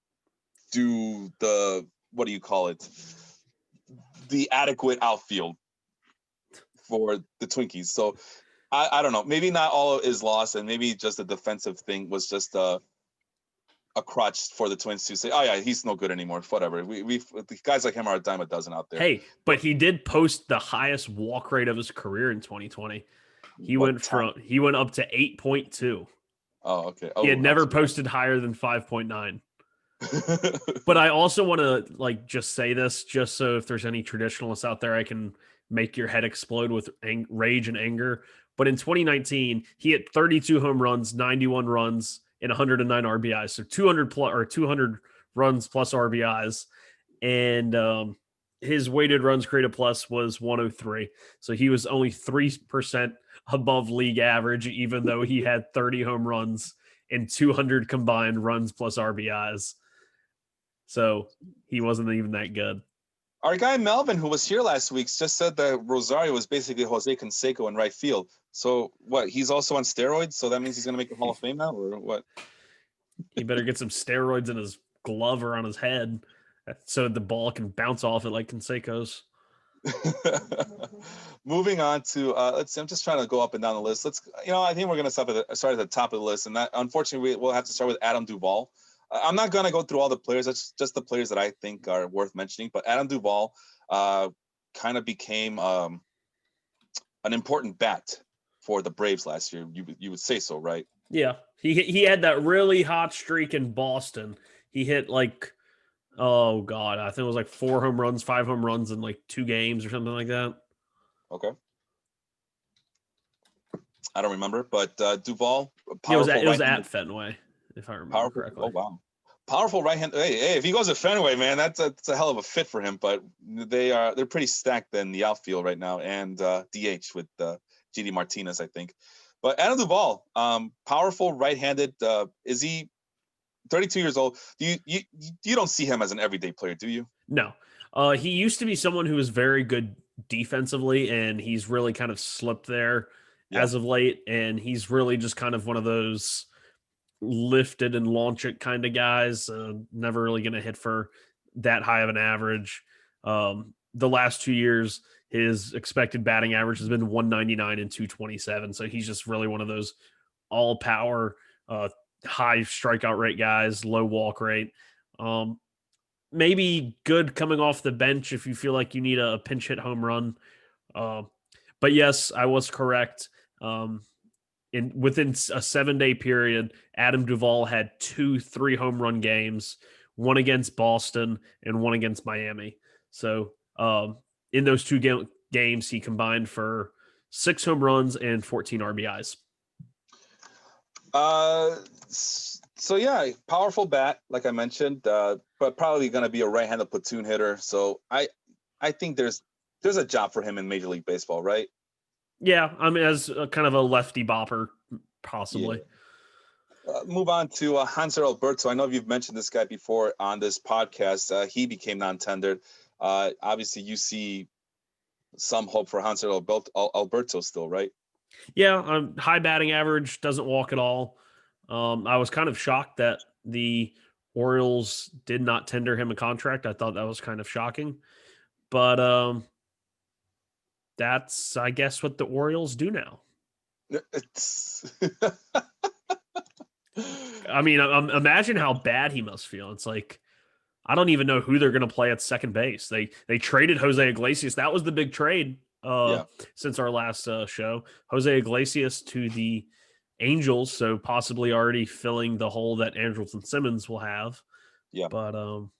Speaker 1: do the the adequate outfield for the Twinkies. So I don't know. Maybe not all is lost, and maybe just the defensive thing was just a crutch for the Twins to say, "Oh yeah, he's no good anymore." Whatever. We guys like him are a dime a dozen out there.
Speaker 2: Hey, but he did post the highest walk rate of his career in 2020. He went up to 8.2.
Speaker 1: Oh, okay.
Speaker 2: He had never posted higher than 5.9. But I also want to just say this, just so if there's any traditionalists out there, I can make your head explode with rage and anger. But in 2019, he hit 32 home runs, 91 runs, and 109 RBIs. So 200 runs plus RBIs. And his weighted runs created plus was 103. So he was only 3% above league average, even though he had 30 home runs and 200 combined runs plus RBIs. So he wasn't even that good.
Speaker 1: Our guy Melvin, who was here last week, just said that Rosario was basically Jose Canseco in right field. So what? He's also on steroids, so that means he's going to make the Hall of Fame now, or what?
Speaker 2: He better get some steroids in his glove or on his head, so the ball can bounce off it like Canseco's.
Speaker 1: Moving on to let's see. I'm just trying to go up and down the list. I think we're going to start at the top of the list, and that unfortunately we'll have to start with Adam Duvall. I'm not going to go through all the players. That's just the players that I think are worth mentioning. But Adam Duvall kind of became an important bat for the Braves last year. You would say so, right?
Speaker 2: Yeah. He had that really hot streak in Boston. He hit like, oh God, I think it was like 4 home runs, 5 home runs in like 2 games or something like that.
Speaker 1: Okay. I don't remember, but Duvall,
Speaker 2: Yeah,
Speaker 1: powerful
Speaker 2: it was
Speaker 1: right-handed,
Speaker 2: at Fenway, if I remember
Speaker 1: powerful.
Speaker 2: correctly.
Speaker 1: Oh wow, powerful right-hand. Hey, if he goes to Fenway, man, that's a hell of a fit for him. But they're pretty stacked in the outfield right now, and DH with GD Martinez, I think. But Adam Duvall, powerful right-handed. Is he 32 years old? You don't see him as an everyday player, do you?
Speaker 2: No. He used to be someone who was very good defensively, and he's really kind of slipped there
Speaker 1: Yeah.
Speaker 2: as of late. And he's really just kind of one of those lifted and launch it kind of guys. Never really going to hit for that high of an average. The last 2 years, his expected batting average has been 199 and 227. So he's just really one of those all power, high strikeout rate guys, low walk rate. Maybe good coming off the bench if you feel like you need a pinch hit home run. Uh, but yes, I was correct. Within a 7-day period, Adam Duvall had 2 3 home run games, one against Boston and one against Miami. So in those 2 games, he combined for 6 home runs and 14 RBIs.
Speaker 1: So yeah, powerful bat, like I mentioned, but probably going to be a right-handed platoon hitter. So I think there's a job for him in Major League Baseball, right?
Speaker 2: Yeah, I mean, as a kind of a lefty bopper, possibly.
Speaker 1: Yeah. Move on to Hanser Alberto. I know you've mentioned this guy before on this podcast. He became non-tendered. Obviously, you see some hope for Hanser Alberto still, right?
Speaker 2: Yeah, high batting average, doesn't walk at all. I was kind of shocked that the Orioles did not tender him a contract. I thought that was kind of shocking. But that's, I guess, what the Orioles do now. I mean, imagine how bad he must feel. It's like, I don't even know who they're going to play at second base. They traded Jose Iglesias. That was the big trade
Speaker 1: Yeah.
Speaker 2: since our last show. Jose Iglesias to the Angels, so possibly already filling the hole that Andrelton Simmons will have.
Speaker 1: Yeah.
Speaker 2: But well,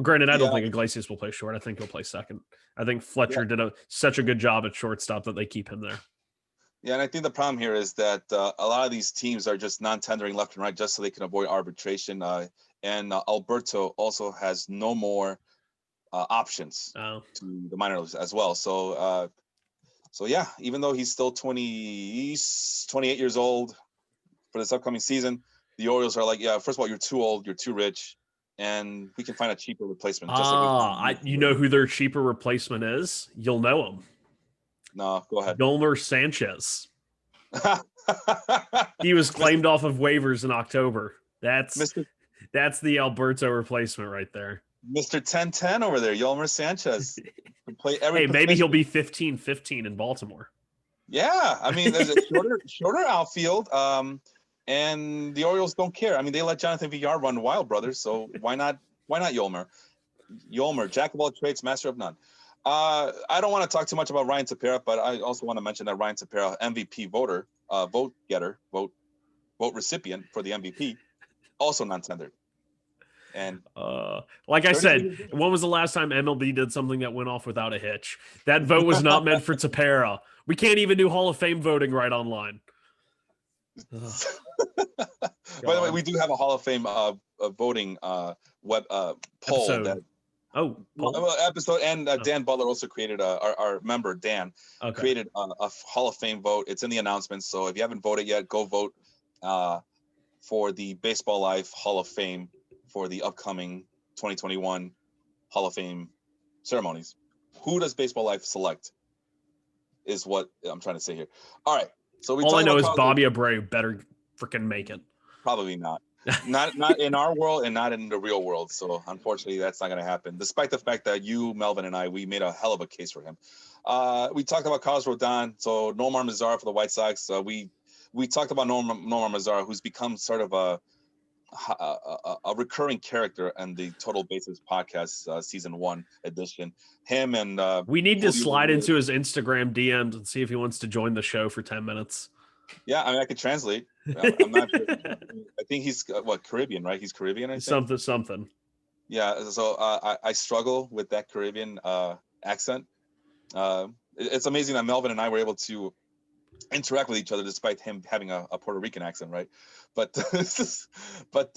Speaker 2: granted, I don't
Speaker 1: Yeah.
Speaker 2: think Iglesias will play short. I think he'll play second. I think Fletcher
Speaker 1: Yeah.
Speaker 2: did such a good job at shortstop that they keep him there.
Speaker 1: Yeah, and I think the problem here is that a lot of these teams are just non-tendering left and right just so they can avoid arbitration. And Alberto also has no more options to the minor leagues as well. So yeah, even though he's still 28 years old for this upcoming season, the Orioles are like, yeah, first of all, you're too old, you're too rich, and we can find a cheaper replacement. Just like
Speaker 2: you know who their cheaper replacement is? You'll know him.
Speaker 1: No, go ahead.
Speaker 2: Yolmer Sanchez. He was claimed off of waivers in October. That's the Alberto replacement right there.
Speaker 1: Mr. 10-10 over there, Yolmer Sanchez. Play every
Speaker 2: hey, maybe he'll be 15-15 in Baltimore.
Speaker 1: Yeah, I mean, there's a shorter outfield, and the Orioles don't care. I mean, they let Jonathan Villar run wild, brothers. So why not Yolmer? Yolmer, jack of all trades, master of none. I don't want to talk too much about Ryan Tepera, but I also want to mention that Ryan Tepera, MVP voter, vote getter, vote recipient for the MVP, also non-tendered. And
Speaker 2: like I said, when was the last time MLB did something that went off without a hitch? That vote was not meant for Tepera. We can't even do Hall of Fame voting right online.
Speaker 1: By the way, we do have a Hall of Fame voting web poll
Speaker 2: episode.
Speaker 1: that
Speaker 2: poll?
Speaker 1: episode, and Dan Butler also created our member Dan created a Hall of Fame vote. It's in the announcements, so if you haven't voted yet, go vote for the Baseball Life Hall of Fame for the upcoming 2021 Hall of Fame ceremonies. Who does Baseball Life select? Is what I'm trying to say here. All right. So
Speaker 2: all I know is Bobby Abreu better freaking make it.
Speaker 1: Probably not. Not in our world and not in the real world. So unfortunately, that's not going to happen. Despite the fact that you, Melvin, and we made a hell of a case for him. We talked about Carlos Rodon. So Nomar Mazara for the White Sox. We talked about Nomar Mazara, who's become sort of a recurring character in the Total Bases podcast season 1 edition. Him and
Speaker 2: we need to slide into his Instagram DMs and see if he wants to join the show for 10 minutes.
Speaker 1: Yeah, I mean, I could translate. I'm not sure. I think he's what, Caribbean, right? He's Caribbean, I think.
Speaker 2: Something.
Speaker 1: Yeah, so I struggle with that Caribbean accent. It's amazing that Melvin and I were able to interact with each other despite him having a Puerto Rican accent, right? But but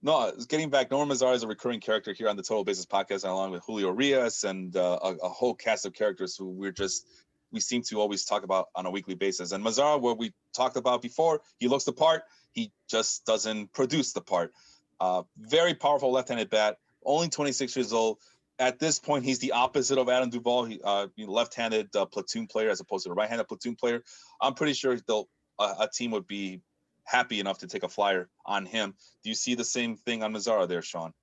Speaker 1: no, getting back, Norman Mazar is a recurring character here on the Total Basis podcast, along with Julio Rios and a whole cast of characters who we seem to always talk about on a weekly basis. And Mazar, what we talked about before, he looks the part, he just doesn't produce the part. Very powerful left-handed bat, only 26 years old. At this point, he's the opposite of Adam Duvall. He left-handed platoon player as opposed to a right-handed platoon player. I'm pretty sure a team would be happy enough to take a flyer on him. Do you see the same thing on Mazzara there, Sean?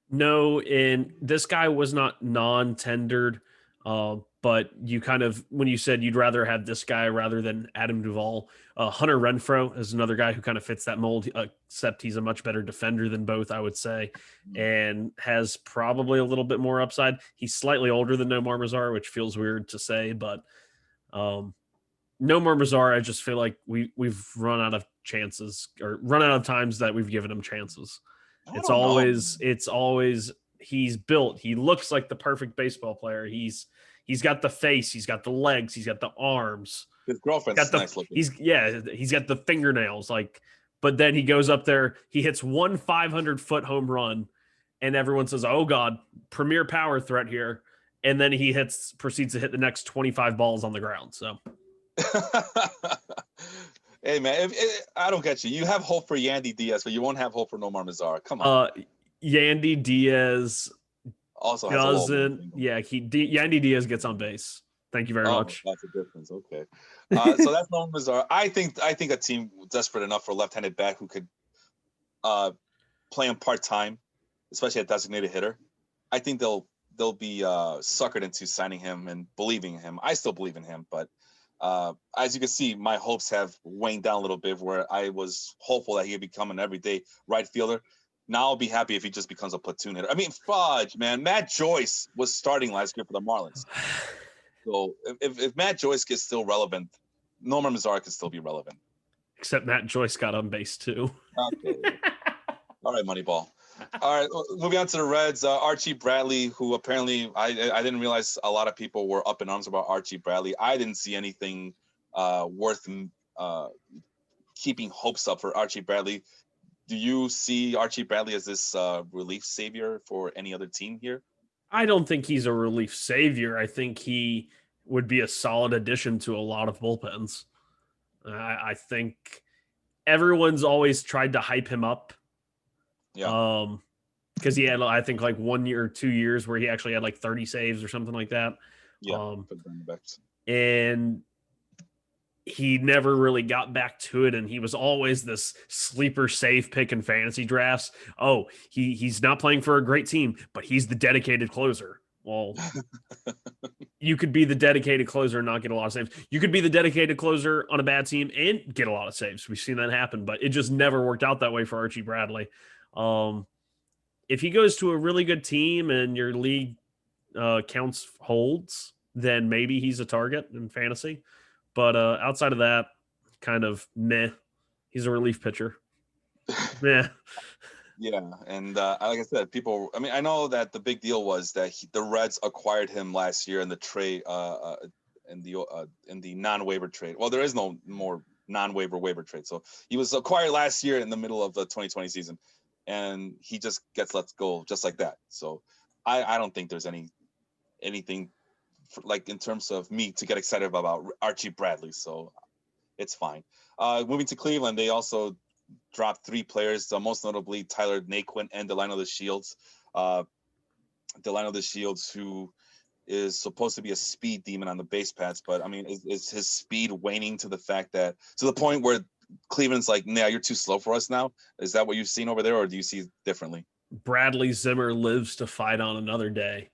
Speaker 2: No, and this guy was not non-tendered, but you kind of, when you said you'd rather have this guy rather than Adam Duvall, Hunter Renfroe is another guy who kind of fits that mold, except he's a much better defender than both, I would say, and has probably a little bit more upside. He's slightly older than Nomar Mazar, which feels weird to say, but Nomar Mazar, I just feel like we've run out of chances or run out of times that we've given him chances. It's always he's built. He looks like the perfect baseball player. He's got the face, he's got the legs, he's got the arms.
Speaker 1: His girlfriend's nice looking.
Speaker 2: He's got the fingernails, like, but then he goes up there, he hits one 500-foot home run, and everyone says, "Oh God, premier power threat here." And then he proceeds to hit the next 25 balls on the ground. So
Speaker 1: hey man, I don't get you. You have hope for Yandy Diaz, but you won't have hope for Nomar Mazar. Come on.
Speaker 2: Yandy Diaz
Speaker 1: also
Speaker 2: doesn't. Yandy Diaz gets on base. Thank you very much.
Speaker 1: That's a difference. Okay, so that's Nomar Mazar. I think a team desperate enough for a left-handed bat who could play him part-time, especially a designated hitter. I think they'll be suckered into signing him and believing in him. I still believe in him, but as you can see, my hopes have waned down a little bit, where I was hopeful that he would become an everyday right fielder. Now I'll be happy if he just becomes a platoon hitter. I mean, fudge, man. Matt Joyce was starting last year for the Marlins. So if Matt Joyce gets still relevant, Nomar Mazar could still be relevant.
Speaker 2: Except Matt Joyce got on base too.
Speaker 1: Okay. All right, Moneyball. All right, moving on to the Reds. Archie Bradley, who apparently I didn't realize a lot of people were up in arms about Archie Bradley. I didn't see anything worth keeping hopes up for Archie Bradley. Do you see Archie Bradley as this relief savior for any other team here?
Speaker 2: I don't think he's a relief savior. I think he would be a solid addition to a lot of bullpens. I think everyone's always tried to hype him up.
Speaker 1: Yeah.
Speaker 2: Because he had, I think, like 1 year or 2 years where he actually had like 30 saves or something like that.
Speaker 1: Yeah.
Speaker 2: And he never really got back to it, and he was always this sleeper safe pick in fantasy drafts. Oh, he's not playing for a great team, but he's the dedicated closer. Well, you could be the dedicated closer and not get a lot of saves. You could be the dedicated closer on a bad team and get a lot of saves. We've seen that happen, but it just never worked out that way for Archie Bradley. If he goes to a really good team and your league counts holds, then maybe he's a target in fantasy. But outside of that, kind of meh. He's a relief pitcher. Yeah.
Speaker 1: Yeah, and like I said, people. I mean, I know that the big deal was that the Reds acquired him last year in the trade, in the non-waiver trade. Well, there is no more non-waiver trade, so he was acquired last year in the middle of the 2020 season, and he just gets let go just like that. So, I don't think there's anything like in terms of me to get excited about Archie Bradley. So, it's fine. Moving to Cleveland, they also dropped 3 players, most notably Tyler Naquin and Delino the Shields. Delino the Shields, who is supposed to be a speed demon on the base paths, but I mean, is his speed waning to the point where Cleveland's like, nah, you're too slow for us now? Is that what you've seen over there, or do you see it differently?
Speaker 2: Bradley Zimmer lives to fight on another day.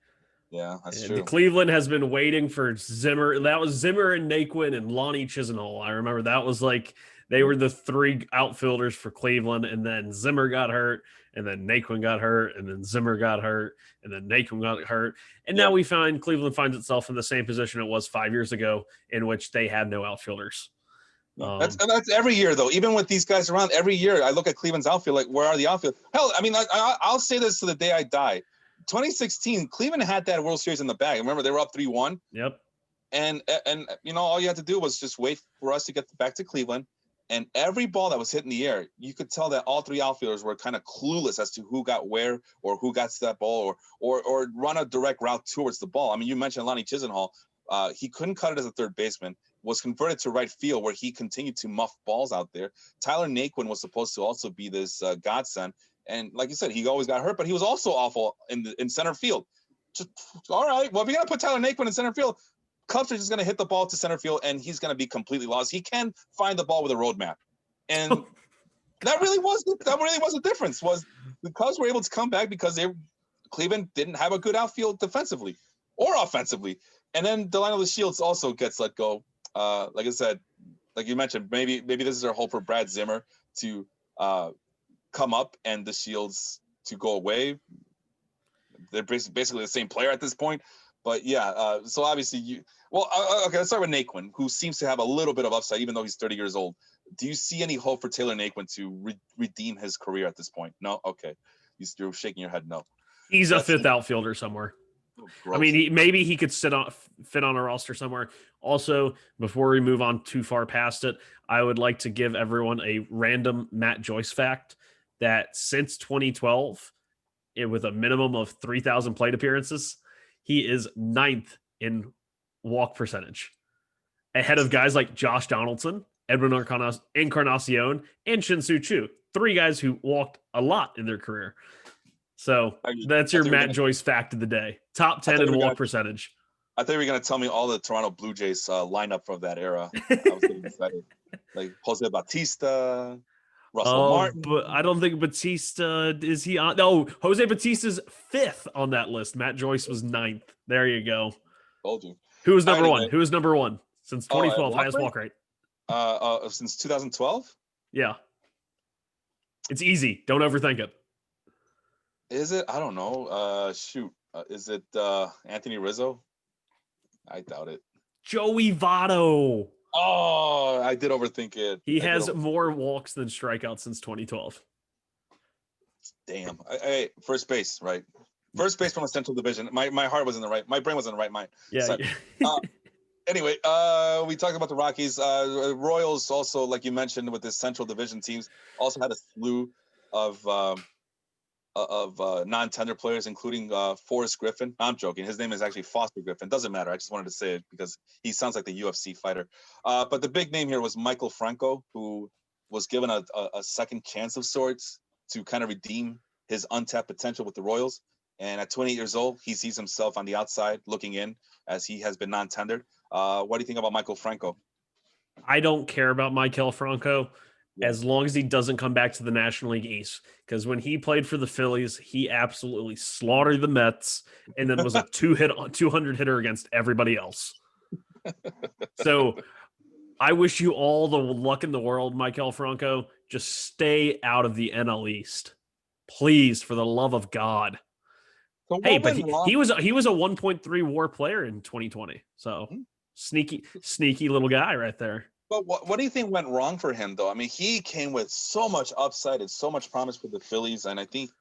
Speaker 1: Yeah, that's true.
Speaker 2: Cleveland has been waiting for Zimmer. That was Zimmer and Naquin and Lonnie Chisenhall. I remember that was like they were the 3 outfielders for Cleveland, and then Zimmer got hurt, and then Naquin got hurt, and then Zimmer got hurt, and then Naquin got hurt. And now we find Cleveland finds itself in the same position it was 5 years ago, in which they had no outfielders.
Speaker 1: Yeah. That's every year though. Even with these guys around, every year I look at Cleveland's outfield. Like, where are the outfield? Hell, I mean, I'll say this to the day I die. 2016, Cleveland had that World Series in the bag. Remember, they were up 3-1.
Speaker 2: Yep.
Speaker 1: And all you had to do was just wait for us to get back to Cleveland. And every ball that was hit in the air, you could tell that all three outfielders were kind of clueless as to who got where or who got to that ball or run a direct route towards the ball. I mean, you mentioned Lonnie Chisenhall. He couldn't cut it as a third baseman, was converted to right field where he continued to muff balls out there. Tyler Naquin was supposed to also be this godsend. And like you said, he always got hurt, but he was also awful in center field. Just, all right, well, if you're going to put Tyler Naquin in center field, Cubs are just going to hit the ball to center field, and he's going to be completely lost. He can find the ball with a roadmap, and that really was the difference. Was the Cubs were able to come back because Cleveland didn't have a good outfield defensively or offensively, and then Delino Shields also gets let go. Like I said, like you mentioned, maybe this is our hope for Brad Zimmer to come up and the Shields to go away. They're basically the same player at this point. But yeah, so obviously okay, let's start with Naquin, who seems to have a little bit of upside, even though he's 30 years old. Do you see any hope for Taylor Naquin to redeem his career at this point? No? Okay. You're shaking your head no.
Speaker 2: He's a fifth outfielder somewhere.
Speaker 1: Gross.
Speaker 2: I mean, maybe he could fit on a roster somewhere. Also, before we move on too far past it, I would like to give everyone a random Matt Joyce fact that since 2012, with a minimum of 3,000 plate appearances, he is 9th in walk percentage, ahead of guys like Josh Donaldson, Edwin Encarnacion, and Shin-Soo Choo, 3 guys who walked a lot in their career. So that's your Matt Joyce fact of the day. Top 10 in walk percentage.
Speaker 1: I thought you were going to tell me all the Toronto Blue Jays lineup from that era. I was getting excited. Like Jose Bautista, Russell Martin.
Speaker 2: But I don't think Bautista, is he on? No, Jose Bautista's 5th on that list. Matt Joyce was 9th. There you go.
Speaker 1: Told you.
Speaker 2: Who was number one? Who was number one since 2012? Highest walk rate.
Speaker 1: Since 2012?
Speaker 2: Yeah. It's easy. Don't overthink it.
Speaker 1: Is it? I don't know. Shoot. Is it Anthony Rizzo? I doubt it.
Speaker 2: Joey Votto.
Speaker 1: Oh, I did overthink it.
Speaker 2: He has more walks than strikeouts since 2012.
Speaker 1: Damn. Hey, first base, right? First base from a Central Division. My heart was in the right. My brain was in the right mind.
Speaker 2: Yeah.
Speaker 1: Anyway, we talked about the Rockies. Royals also, like you mentioned, with the Central Division teams, also had a slew of non-tender players, including Forrest Griffin. No, I'm joking. His name is actually Foster Griffin. Doesn't matter. I just wanted to say it because he sounds like the UFC fighter. But the big name here was Michael Franco, who was given a second chance of sorts to kind of redeem his untapped potential with the Royals. And at 28 years old, he sees himself on the outside looking in as he has been non-tendered. What do you think about Michael Franco?
Speaker 2: I don't care about Michael Franco as long as he doesn't come back to the National League East. Because when he played for the Phillies, he absolutely slaughtered the Mets and then was a 200 hitter against everybody else. So I wish you all the luck in the world, Michael Franco. Just stay out of the NL East. Please, for the love of God. So hey, but he was a 1.3 WAR player in 2020. So sneaky little guy right there.
Speaker 1: But what do you think went wrong for him, though? I mean, he came with so much upside and so much promise for the Phillies, and I think,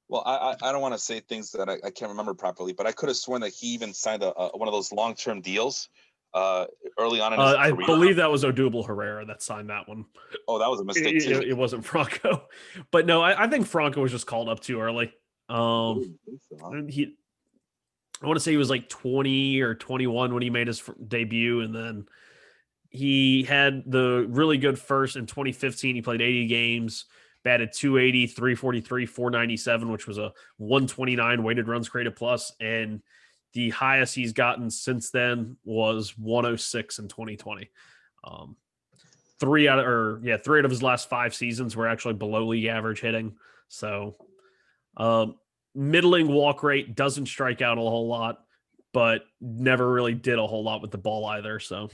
Speaker 1: well, I don't want to say things that I can't remember properly, but I could have sworn that he even signed one of those long-term deals early on in his career.
Speaker 2: I believe that was Odubel Herrera that signed that one.
Speaker 1: Oh, that was a mistake too.
Speaker 2: It wasn't Franco, but no, I think Franco was just called up too early. I want to say he was like 20 or 21 when he made his debut, and then he had the really good first in 2015. He played 80 games, batted 280, 343, 497, which was a 129 weighted runs created plus, and the highest he's gotten since then was 106 in 2020. Three out of his last 5 seasons were actually below league average hitting. So middling walk rate, doesn't strike out a whole lot, but never really did a whole lot with the ball either. So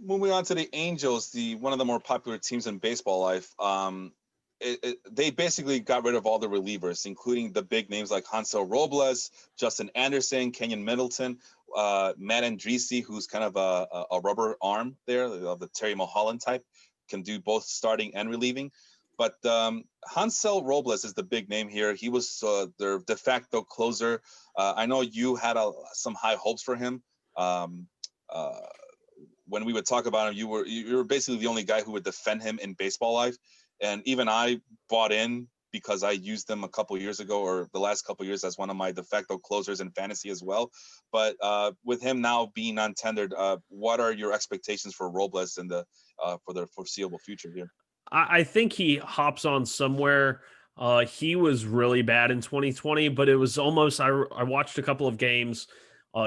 Speaker 1: moving on to the Angels, one of the more popular teams in baseball life. they basically got rid of all the relievers, including the big names like Hansel Robles, Justin Anderson, Kenyon Middleton, Matt Andriese, who's kind of a rubber arm there, of the Terry Mulholland type, can do both starting and relieving. But Hansel Robles is the big name here. He was their de facto closer. I know you had some high hopes for him. When we would talk about him, you were basically the only guy who would defend him in baseball life. And even I bought in because I used them a couple years ago, or the last couple years, as one of my de facto closers in fantasy as well. But with him now being non-tendered, what are your expectations for Robles in for the foreseeable future here?
Speaker 2: I think he hops on somewhere. He was really bad in 2020, but it was almost, I watched a couple of games.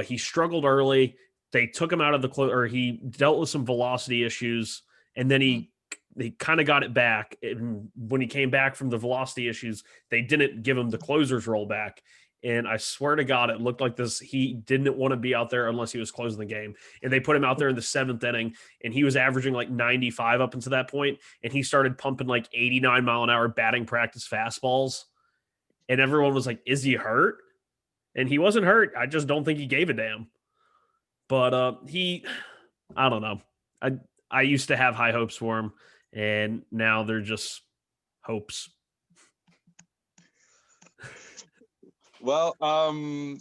Speaker 2: He struggled early. They took him out of or he dealt with some velocity issues, and then he kind of got it back. And when he came back from the velocity issues, they didn't give him the closer's role back. And I swear to God, it looked like this. He didn't want to be out there unless he was closing the game. And they put him out there in the seventh inning, and he was averaging like 95 up until that point. And he started pumping like 89-mile-an-hour batting practice fastballs. And everyone was like, is he hurt? And he wasn't hurt. I just don't think he gave a damn. But I don't know. I used to have high hopes for him, and now they're just hopes.
Speaker 1: Well, for me,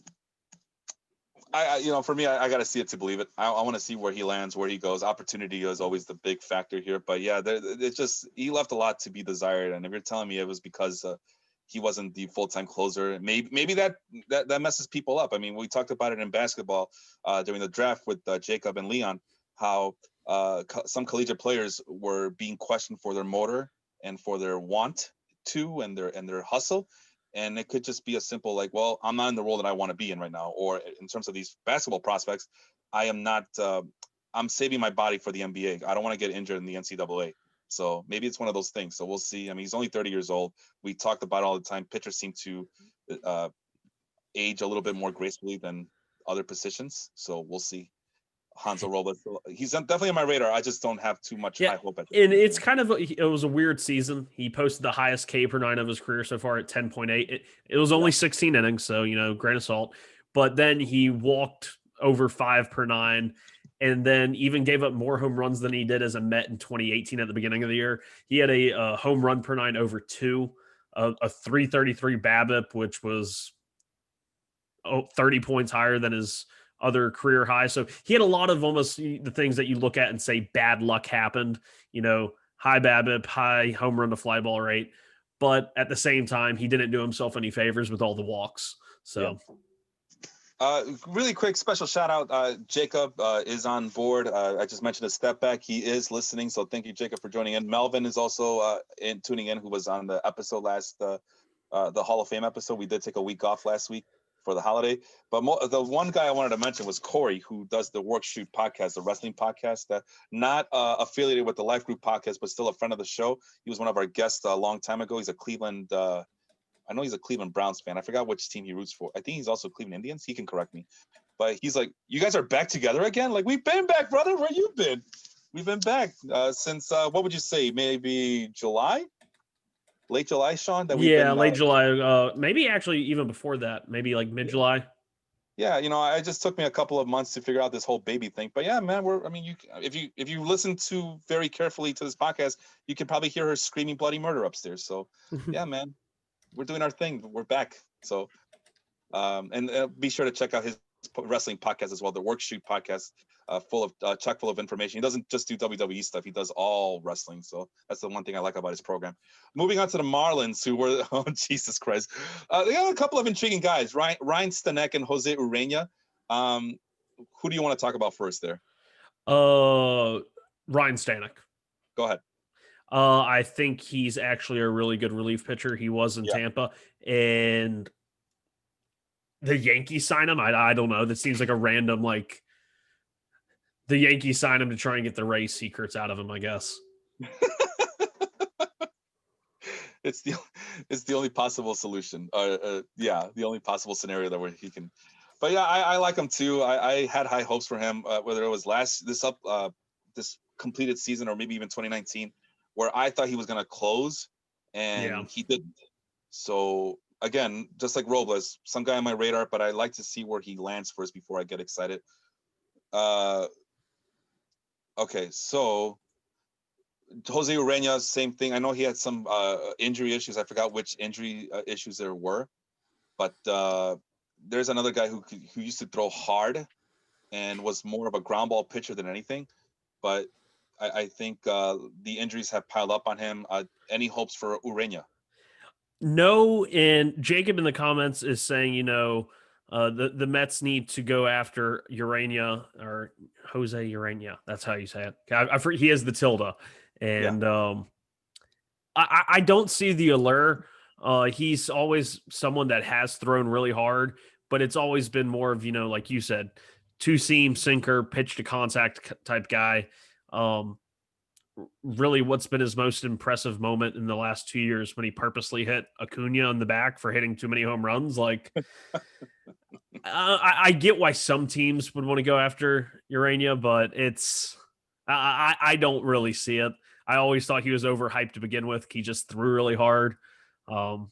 Speaker 1: I got to see it to believe it. I want to see where he lands, where he goes. Opportunity is always the big factor here. But yeah, it's just, he left a lot to be desired. And if you're telling me it was because he wasn't the full-time closer, maybe that messes people up. I mean, we talked about it in basketball during the draft with Jacob and Leon, how some collegiate players were being questioned for their motor and for their want to and their hustle. And it could just be a simple, like, well, I'm not in the role that I want to be in right now. Or in terms of these basketball prospects, I am not, I'm saving my body for the NBA. I don't want to get injured in the NCAA. So maybe it's one of those things. So we'll see. I mean, he's only 30 years old. We talked about it all the time. Pitchers seem to age a little bit more gracefully than other positions. So we'll see. Hansel Robles, he's definitely on my radar. I just don't have too much high hope.
Speaker 2: And it's kind of, it was a weird season. He posted the highest K per nine of his career so far at 10.8. It was only 16 innings, so, grain of salt. But then he walked over 5 per 9, and then even gave up more home runs than he did as a Met in 2018 at the beginning of the year. He had a home run per 9 over 2, a 333 BABIP, which was 30 points higher than his other career high. So he had a lot of almost the things that you look at and say bad luck happened, high BABIP, high home run to fly ball rate. But at the same time, he didn't do himself any favors with all the walks. So
Speaker 1: really quick special shout out. Jacob is on board. I just mentioned a step back. He is listening. So thank you, Jacob, for joining in. Melvin is also tuning in, who was on the episode the Hall of Fame episode. We did take a week off last week for the holiday, but the one guy I wanted to mention was Corey, who does the Work Shoot podcast, the wrestling podcast, not affiliated with the Life Group podcast, but still a friend of the show. He was one of our guests a long time ago. He's a Cleveland, I know he's a Cleveland Browns fan. I forgot which team he roots for. I think he's also Cleveland Indians. He can correct me, but he's like, you guys are back together again? Like, we've been back, brother. Where you been? We've been back since what would you say? Maybe July? Late July, Sean?
Speaker 2: Late July. Maybe actually even before that. Maybe like mid-July.
Speaker 1: Yeah, it just took me a couple of months to figure out this whole baby thing. But yeah, man, if you listen to very carefully to this podcast, you can probably hear her screaming bloody murder upstairs. So yeah, man, we're doing our thing. We're back. So and be sure to check out his wrestling podcast as well, the Work Shoot podcast, chock full of information. He doesn't just do WWE stuff; he does all wrestling. So that's the one thing I like about his program. Moving on to the Marlins, who were Jesus Christ, they got a couple of intriguing guys: Ryan Stanek and Jose Urena. Who do you want to talk about first there?
Speaker 2: Ryan Stanek.
Speaker 1: Go ahead.
Speaker 2: I think he's actually a really good relief pitcher. He was in Tampa, and the Yankees sign him. I don't know. That seems like a random, like, the Yankees sign him to try and get the Ray secrets out of him, I guess.
Speaker 1: It's the only possible solution. The only possible scenario that where he can. But yeah, I like him too. I had high hopes for him, whether it was this completed season or maybe even 2019, where I thought he was going to close
Speaker 2: Yeah.
Speaker 1: and he didn't. So again, just like Robles, some guy on my radar, but I like to see where he lands first before I get excited. Uh, okay, so Jose Urena, same thing. I know he had some injury issues. I forgot which injury issues there were, but there's another guy who used to throw hard and was more of a ground ball pitcher than anything. But I think the injuries have piled up on him. Any hopes for Urena?
Speaker 2: No, and Jacob in the comments is saying, the Mets need to go after Urania or Jose Urania. That's how you say it. He has the tilde,
Speaker 1: Yeah,
Speaker 2: and I don't see the allure. He's always someone that has thrown really hard, but it's always been more of, like you said, two seam sinker, pitch to contact type guy. Um, Really, what's been his most impressive moment in the last 2 years when he purposely hit Acuna in the back for hitting too many home runs? Like, I get why some teams would want to go after Urania, but I don't really see it. I always thought he was overhyped to begin with. He just threw really hard. Um,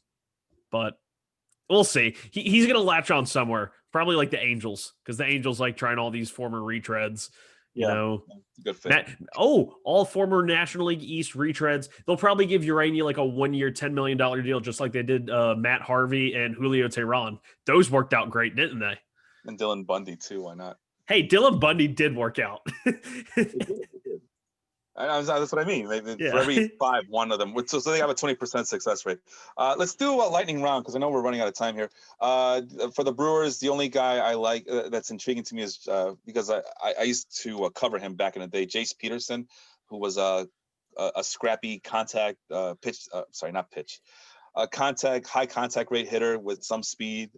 Speaker 2: but we'll see. He's going to latch on somewhere, probably like the Angels, because the Angels like trying all these former retreads. You
Speaker 1: yeah,
Speaker 2: know,
Speaker 1: good fit.
Speaker 2: all former National League East retreads. They'll probably give Urania like a 1-year, $10 million deal, just like they did Matt Harvey and Julio Teheran. Those worked out great, didn't they?
Speaker 1: And Dylan Bundy too. Why not?
Speaker 2: Hey, Dylan Bundy did work out.
Speaker 1: It did. That's what I mean. For
Speaker 2: Yeah.
Speaker 1: every five, one of them. So they have a 20% success rate. Let's do a lightning round because I know we're running out of time here. For the Brewers, the only guy I like that's intriguing to me is because I used to cover him back in the day, Jace Peterson, who was a scrappy contact pitch. Sorry, not pitch. High contact rate hitter with some speed.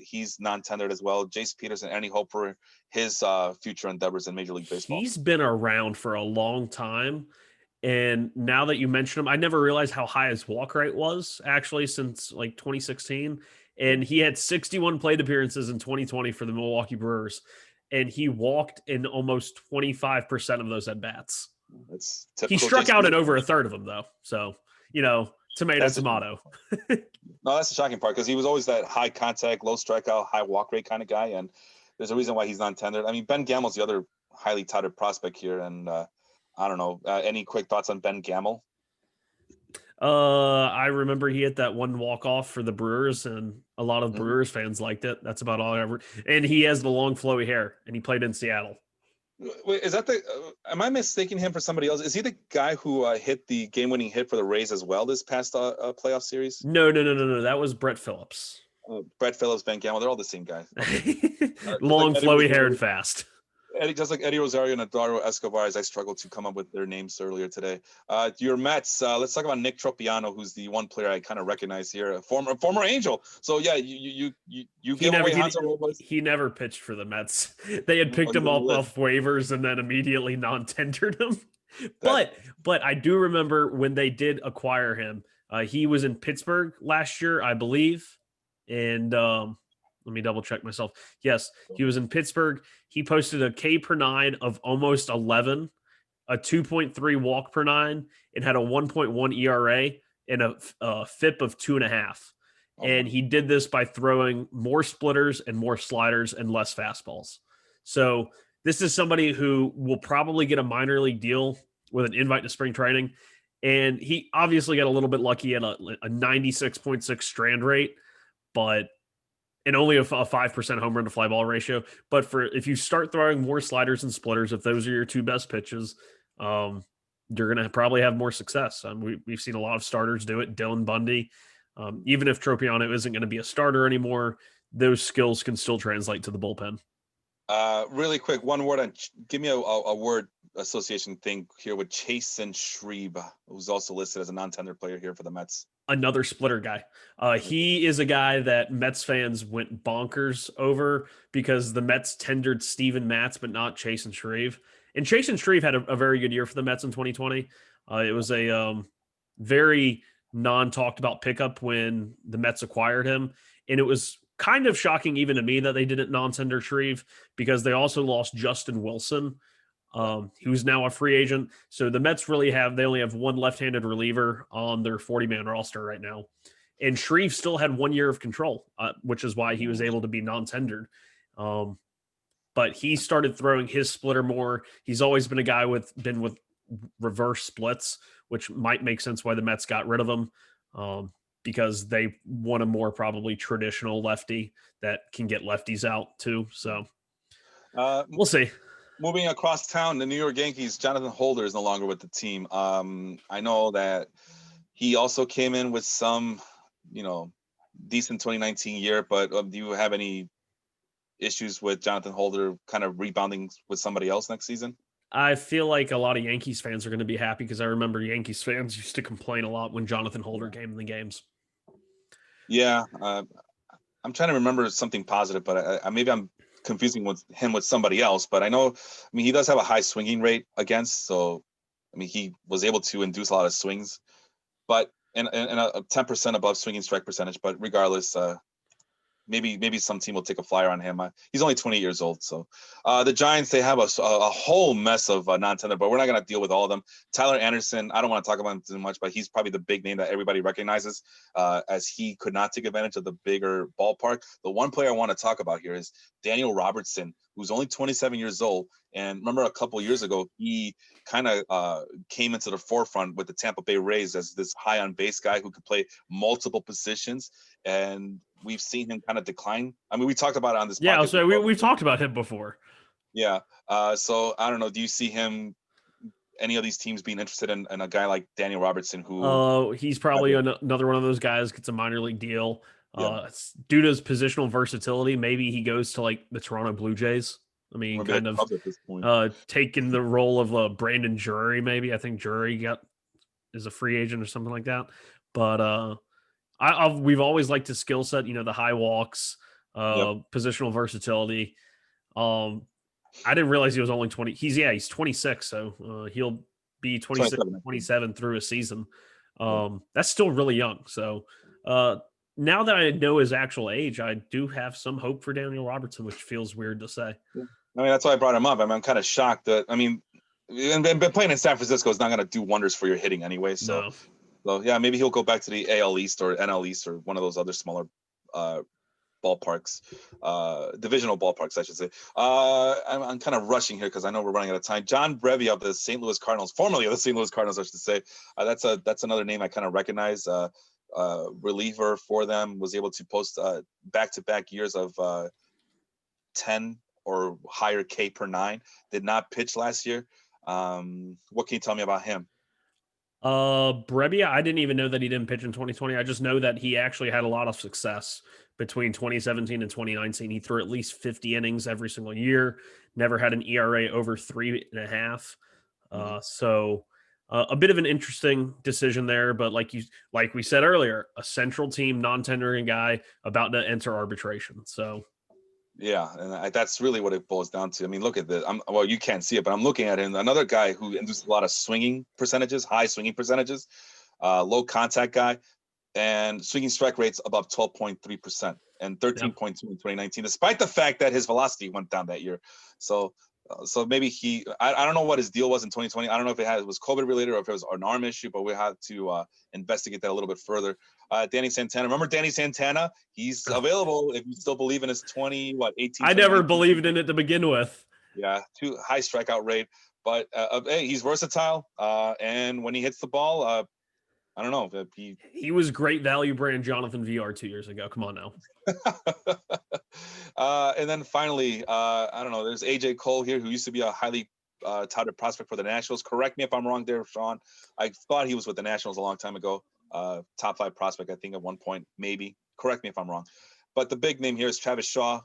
Speaker 1: He's non-tendered as well. Jace Peterson, any hope for his future endeavors in Major League Baseball?
Speaker 2: He's been around for a long time. And now that you mention him, I never realized how high his walk rate was actually since like 2016. And he had 61 plate appearances in 2020 for the Milwaukee Brewers. And he walked in almost 25% of those at bats.
Speaker 1: It's
Speaker 2: He
Speaker 1: typical
Speaker 2: struck
Speaker 1: Jace
Speaker 2: out in
Speaker 1: Peterson.
Speaker 2: over a third of them, though. So, tomato,
Speaker 1: That's
Speaker 2: tomato.
Speaker 1: No, that's the shocking part because he was always that high contact, low strikeout, high walk rate kind of guy, and there's a reason why he's non-tendered. I mean, Ben Gamel's the other highly touted prospect here, and I don't know. Any quick thoughts on Ben Gamel?
Speaker 2: I remember he hit that one walk off for the Brewers, and a lot of
Speaker 1: Mm-hmm.
Speaker 2: Brewers fans liked it. That's about all I ever. And he has the long flowy hair, and he played in Seattle.
Speaker 1: Wait, is that the? Am I mistaking him for somebody else? Is he the guy who hit the game-winning hit for the Rays as well this past playoff series?
Speaker 2: No. That was Brett Phillips.
Speaker 1: Brett Phillips, Ben Gamel, they're all the same guy. Just like
Speaker 2: Long,
Speaker 1: Eddie
Speaker 2: flowy hair,
Speaker 1: Rosario,
Speaker 2: and fast.
Speaker 1: just like Eddie Rosario and Eduardo Escobar, as I struggled to come up with their names earlier today. Your Mets. Let's talk about Nick Tropiano, who's the one player I kind of recognize here, a former Angel. So yeah, you give away Hansel Robles.
Speaker 2: He never pitched for the Mets. They had picked
Speaker 1: On
Speaker 2: him
Speaker 1: the
Speaker 2: up
Speaker 1: list.
Speaker 2: off waivers and then immediately non-tendered him.
Speaker 1: That
Speaker 2: But I do remember when they did acquire him. He was in Pittsburgh last year, I believe, and let me double check myself. Yes, he was in Pittsburgh. He posted a K per nine of almost 11, a 2.3 walk per nine, and had a 1.1 ERA and a FIP of 2.5.
Speaker 1: oh
Speaker 2: And
Speaker 1: my.
Speaker 2: he did this by throwing more splitters and more sliders and less fastballs. So this is somebody who will probably get a minor league deal with an invite to spring training. And he obviously got a little bit lucky at a 96.6 strand rate, but and only a 5% home run to fly ball ratio. But if you start throwing more sliders and splitters, if those are your two best pitches, you're going to probably have more success. We've seen a lot of starters do it. Dylan Bundy, even if Tropiano isn't going to be a starter anymore, those skills can still translate to the bullpen.
Speaker 1: Really quick, one word on. Give me a word association thing here with Chasen Shreve, who's also listed as a non-tender player here for the Mets.
Speaker 2: Another splitter guy. He is a guy that Mets fans went bonkers over because the Mets tendered Steven Matz, but not Chasen Shreve. And Chasen Shreve had a very good year for the Mets in 2020. It was a very non-talked about pickup when the Mets acquired him. And it was kind of shocking even to me that they didn't non-tender Shreve because they also lost Justin Wilson who's now a free agent. So the Mets they only have one left-handed reliever on their 40-man roster right now. And Shreve still had 1 year of control, which is why he was able to be non-tendered. But he started throwing his splitter more. He's always been a guy with reverse splits, which might make sense why the Mets got rid of him, because they want a more probably traditional lefty that can get lefties out too. So we'll see.
Speaker 1: Moving across town, the New York Yankees, Jonathan Holder is no longer with the team. I know that he also came in with some, decent 2019 year, but do you have any issues with Jonathan Holder kind of rebounding with somebody else next season?
Speaker 2: I feel like a lot of Yankees fans are going to be happy because I remember Yankees fans used to complain a lot when Jonathan Holder came in the games.
Speaker 1: Yeah, I'm trying to remember something positive, but maybe I'm confusing him with somebody else. But he does have a high swinging rate against, so he was able to induce a lot of swings, but and a 10% above swinging strike percentage. But regardless, maybe some team will take a flyer on him. He's only 20 years old. So the Giants, they have a whole mess of non-tender, but we're not going to deal with all of them. Tyler Anderson, I don't want to talk about him too much, but he's probably the big name that everybody recognizes, as he could not take advantage of the bigger ballpark. The one player I want to talk about here is Daniel Robertson, who's only 27 years old. And remember a couple years ago, he kind of came into the forefront with the Tampa Bay Rays as this high on base guy who could play multiple positions. And we've seen him kind of decline. We talked about it on this podcast.
Speaker 2: Yeah, so we've talked about him before.
Speaker 1: Yeah. So I don't know. Do you see any of these teams being interested in a guy like Daniel Robertson, who
Speaker 2: he's probably another one of those guys gets a minor league deal. Yeah. Due to his positional versatility, maybe he goes to like the Toronto Blue Jays. Kind of taking the role of Brandon Drury, maybe. I think Drury is a free agent or something like that. But we've always liked his skill set, the high walks, positional versatility. I didn't realize he was only 20. He's 26, so he'll be 26, 27 through a season. That's still really young. So now that I know his actual age, I do have some hope for Daniel Robertson, which feels weird to say.
Speaker 1: Yeah. That's why I brought him up. I'm kind of shocked that, and playing in San Francisco is not going to do wonders for your hitting anyway. So,
Speaker 2: no.
Speaker 1: So yeah, maybe he'll go back to the AL East or NL East or one of those other smaller ballparks, divisional ballparks, I should say. I'm kind of rushing here because I know we're running out of time. John Brevi of the St. Louis Cardinals, formerly of the St. Louis Cardinals, I should say. That's another name I kind of recognize. Reliever for them, was able to post back-to-back years of 10 or higher K per 9. Did not pitch last year. What can you tell me about him?
Speaker 2: Brebbia, I didn't even know that he didn't pitch in 2020. I just know that he actually had a lot of success between 2017 and 2019. He threw at least 50 innings every single year, never had an ERA over 3.5. So a bit of an interesting decision there, but like we said earlier, a central team, non-tendering guy about to enter arbitration. So
Speaker 1: yeah, and that's really what it boils down to. Look at this. Well, you can't see it, but I'm looking at him. Another guy who induced a lot of swinging percentages, high swinging percentages, low contact guy, and swinging strike rates above 12.3% and 13.2 in 2019, despite the fact that his velocity went down that year. So maybe I don't know what his deal was in 2020. I don't know if it was COVID related or if it was an arm issue, but we have to investigate that a little bit further. Danny Santana. Remember Danny Santana? He's available if you still believe in his 18.
Speaker 2: I never believed in it to begin with.
Speaker 1: Yeah, too high strikeout rate. But hey, he's versatile. And when he hits the ball, I don't know.
Speaker 2: He was great value brand Jonathan VR 2 years ago. Come on now.
Speaker 1: And then finally, I don't know. There's AJ Cole here, who used to be a highly touted prospect for the Nationals. Correct me if I'm wrong there, Sean. I thought he was with the Nationals a long time ago. Top 5 prospect, I think, at one point, maybe. Correct me if I'm wrong. But the big name here is Travis Shaw,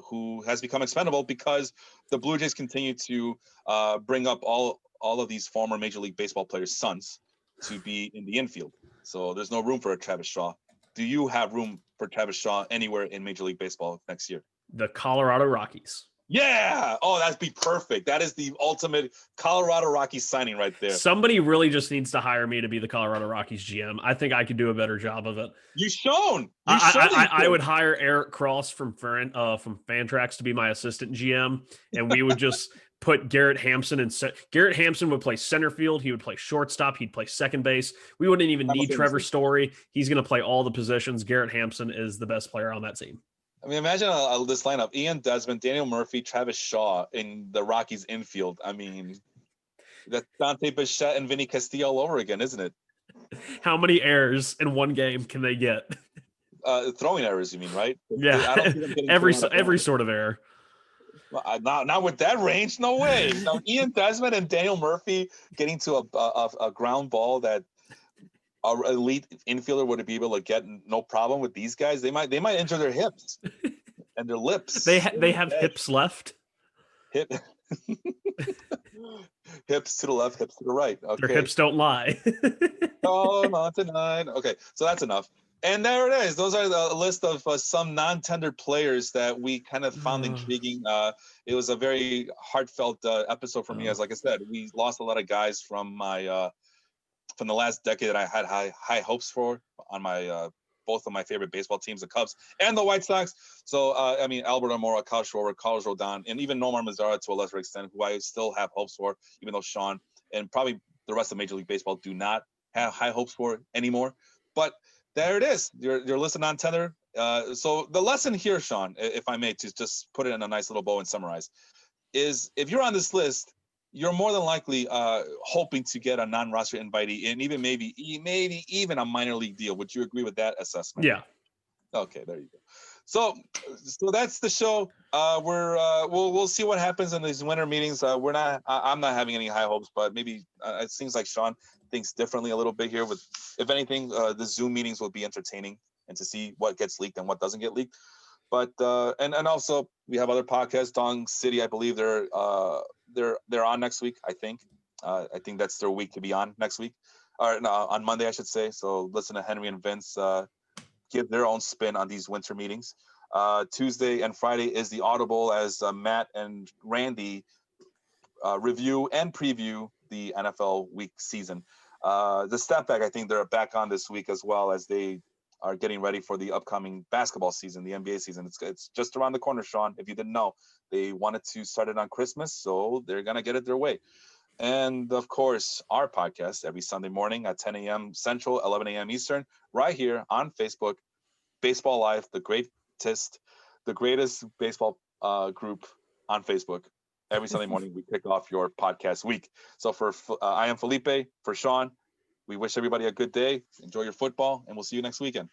Speaker 1: who has become expendable because the Blue Jays continue to bring up all of these former Major League Baseball players' sons to be in the infield. So there's no room for a Travis Shaw. Do you have room for Travis Shaw anywhere in Major League Baseball next year?
Speaker 2: The Colorado Rockies.
Speaker 1: Yeah. Oh, that'd be perfect. That is the ultimate Colorado Rockies signing right there.
Speaker 2: Somebody really just needs to hire me to be the Colorado Rockies GM. I think I could do a better job of it.
Speaker 1: You've shown.
Speaker 2: I would hire Eric Cross from Fantrax to be my assistant GM, and we would just put Garrett Hampson in. Garrett Hampson would play center field. He would play shortstop. He'd play second base. We wouldn't even need Trevor Story. He's going to play all the positions. Garrett Hampson is the best player on that team.
Speaker 1: I mean, imagine this lineup: Ian Desmond, Daniel Murphy, Travis Shaw in the Rockies infield. I mean, that's Dante Bichette and Vinny Castillo all over again, isn't it?
Speaker 2: How many errors in one game can they get?
Speaker 1: Throwing errors, you mean, right?
Speaker 2: Yeah, I don't see them getting every sort of error.
Speaker 1: Well, not with that range, no way. No, Ian Desmond and Daniel Murphy getting to a ground ball that our elite infielder would be able to get no problem with these guys. They might injure their hips and their lips.
Speaker 2: They have hips left.
Speaker 1: Hips to the left, hips to the right. Okay.
Speaker 2: Their hips don't lie.
Speaker 1: Oh, not tonight. Okay, so that's enough. And there it is. Those are the list of some non-tender players that we kind of found intriguing. It was a very heartfelt episode for me, as like I said, we lost a lot of guys from my from the last decade that I had high hopes for on my both of my favorite baseball teams, the Cubs and the White Sox. So I mean, Albert Almora, Carlos Rodon, and even Nomar Mazara to a lesser extent, who I still have hopes for, even though Sean and probably the rest of Major League Baseball do not have high hopes for anymore. But there it is. You're listed on tender. So the lesson here, Sean, if I may, to just put it in a nice little bow and summarize, is if you're on this list, you're more than likely hoping to get a non-roster invitee and even maybe even a minor league deal. Would you agree with that assessment?
Speaker 2: Yeah.
Speaker 1: Okay, there you go. So that's the show. We'll see what happens in these winter meetings. I'm not having any high hopes, but maybe it seems like Sean thinks differently a little bit here. With, if anything, the Zoom meetings will be entertaining and to see what gets leaked and what doesn't get leaked. But and also we have other podcasts. Dong City, I believe they're on next week. I think that's their week to be on next week, or no, on Monday, I should say. So listen to Henry and Vince give their own spin on these winter meetings. Tuesday and Friday is the Audible as Matt and Randy review and preview the NFL week season. The Step Back, I think they're back on this week as well, as they are getting ready for the upcoming basketball season, the NBA season. It's just around the corner, Sean. If you didn't know, they wanted to start it on Christmas, so they're going to get it their way. And, of course, our podcast every Sunday morning at 10 a.m. Central, 11 a.m. Eastern, right here on Facebook, Baseball Live, the greatest baseball group on Facebook. Every Sunday morning, we kick off your podcast week. So I am Felipe. For Sean, we wish everybody a good day. Enjoy your football, and we'll see you next weekend.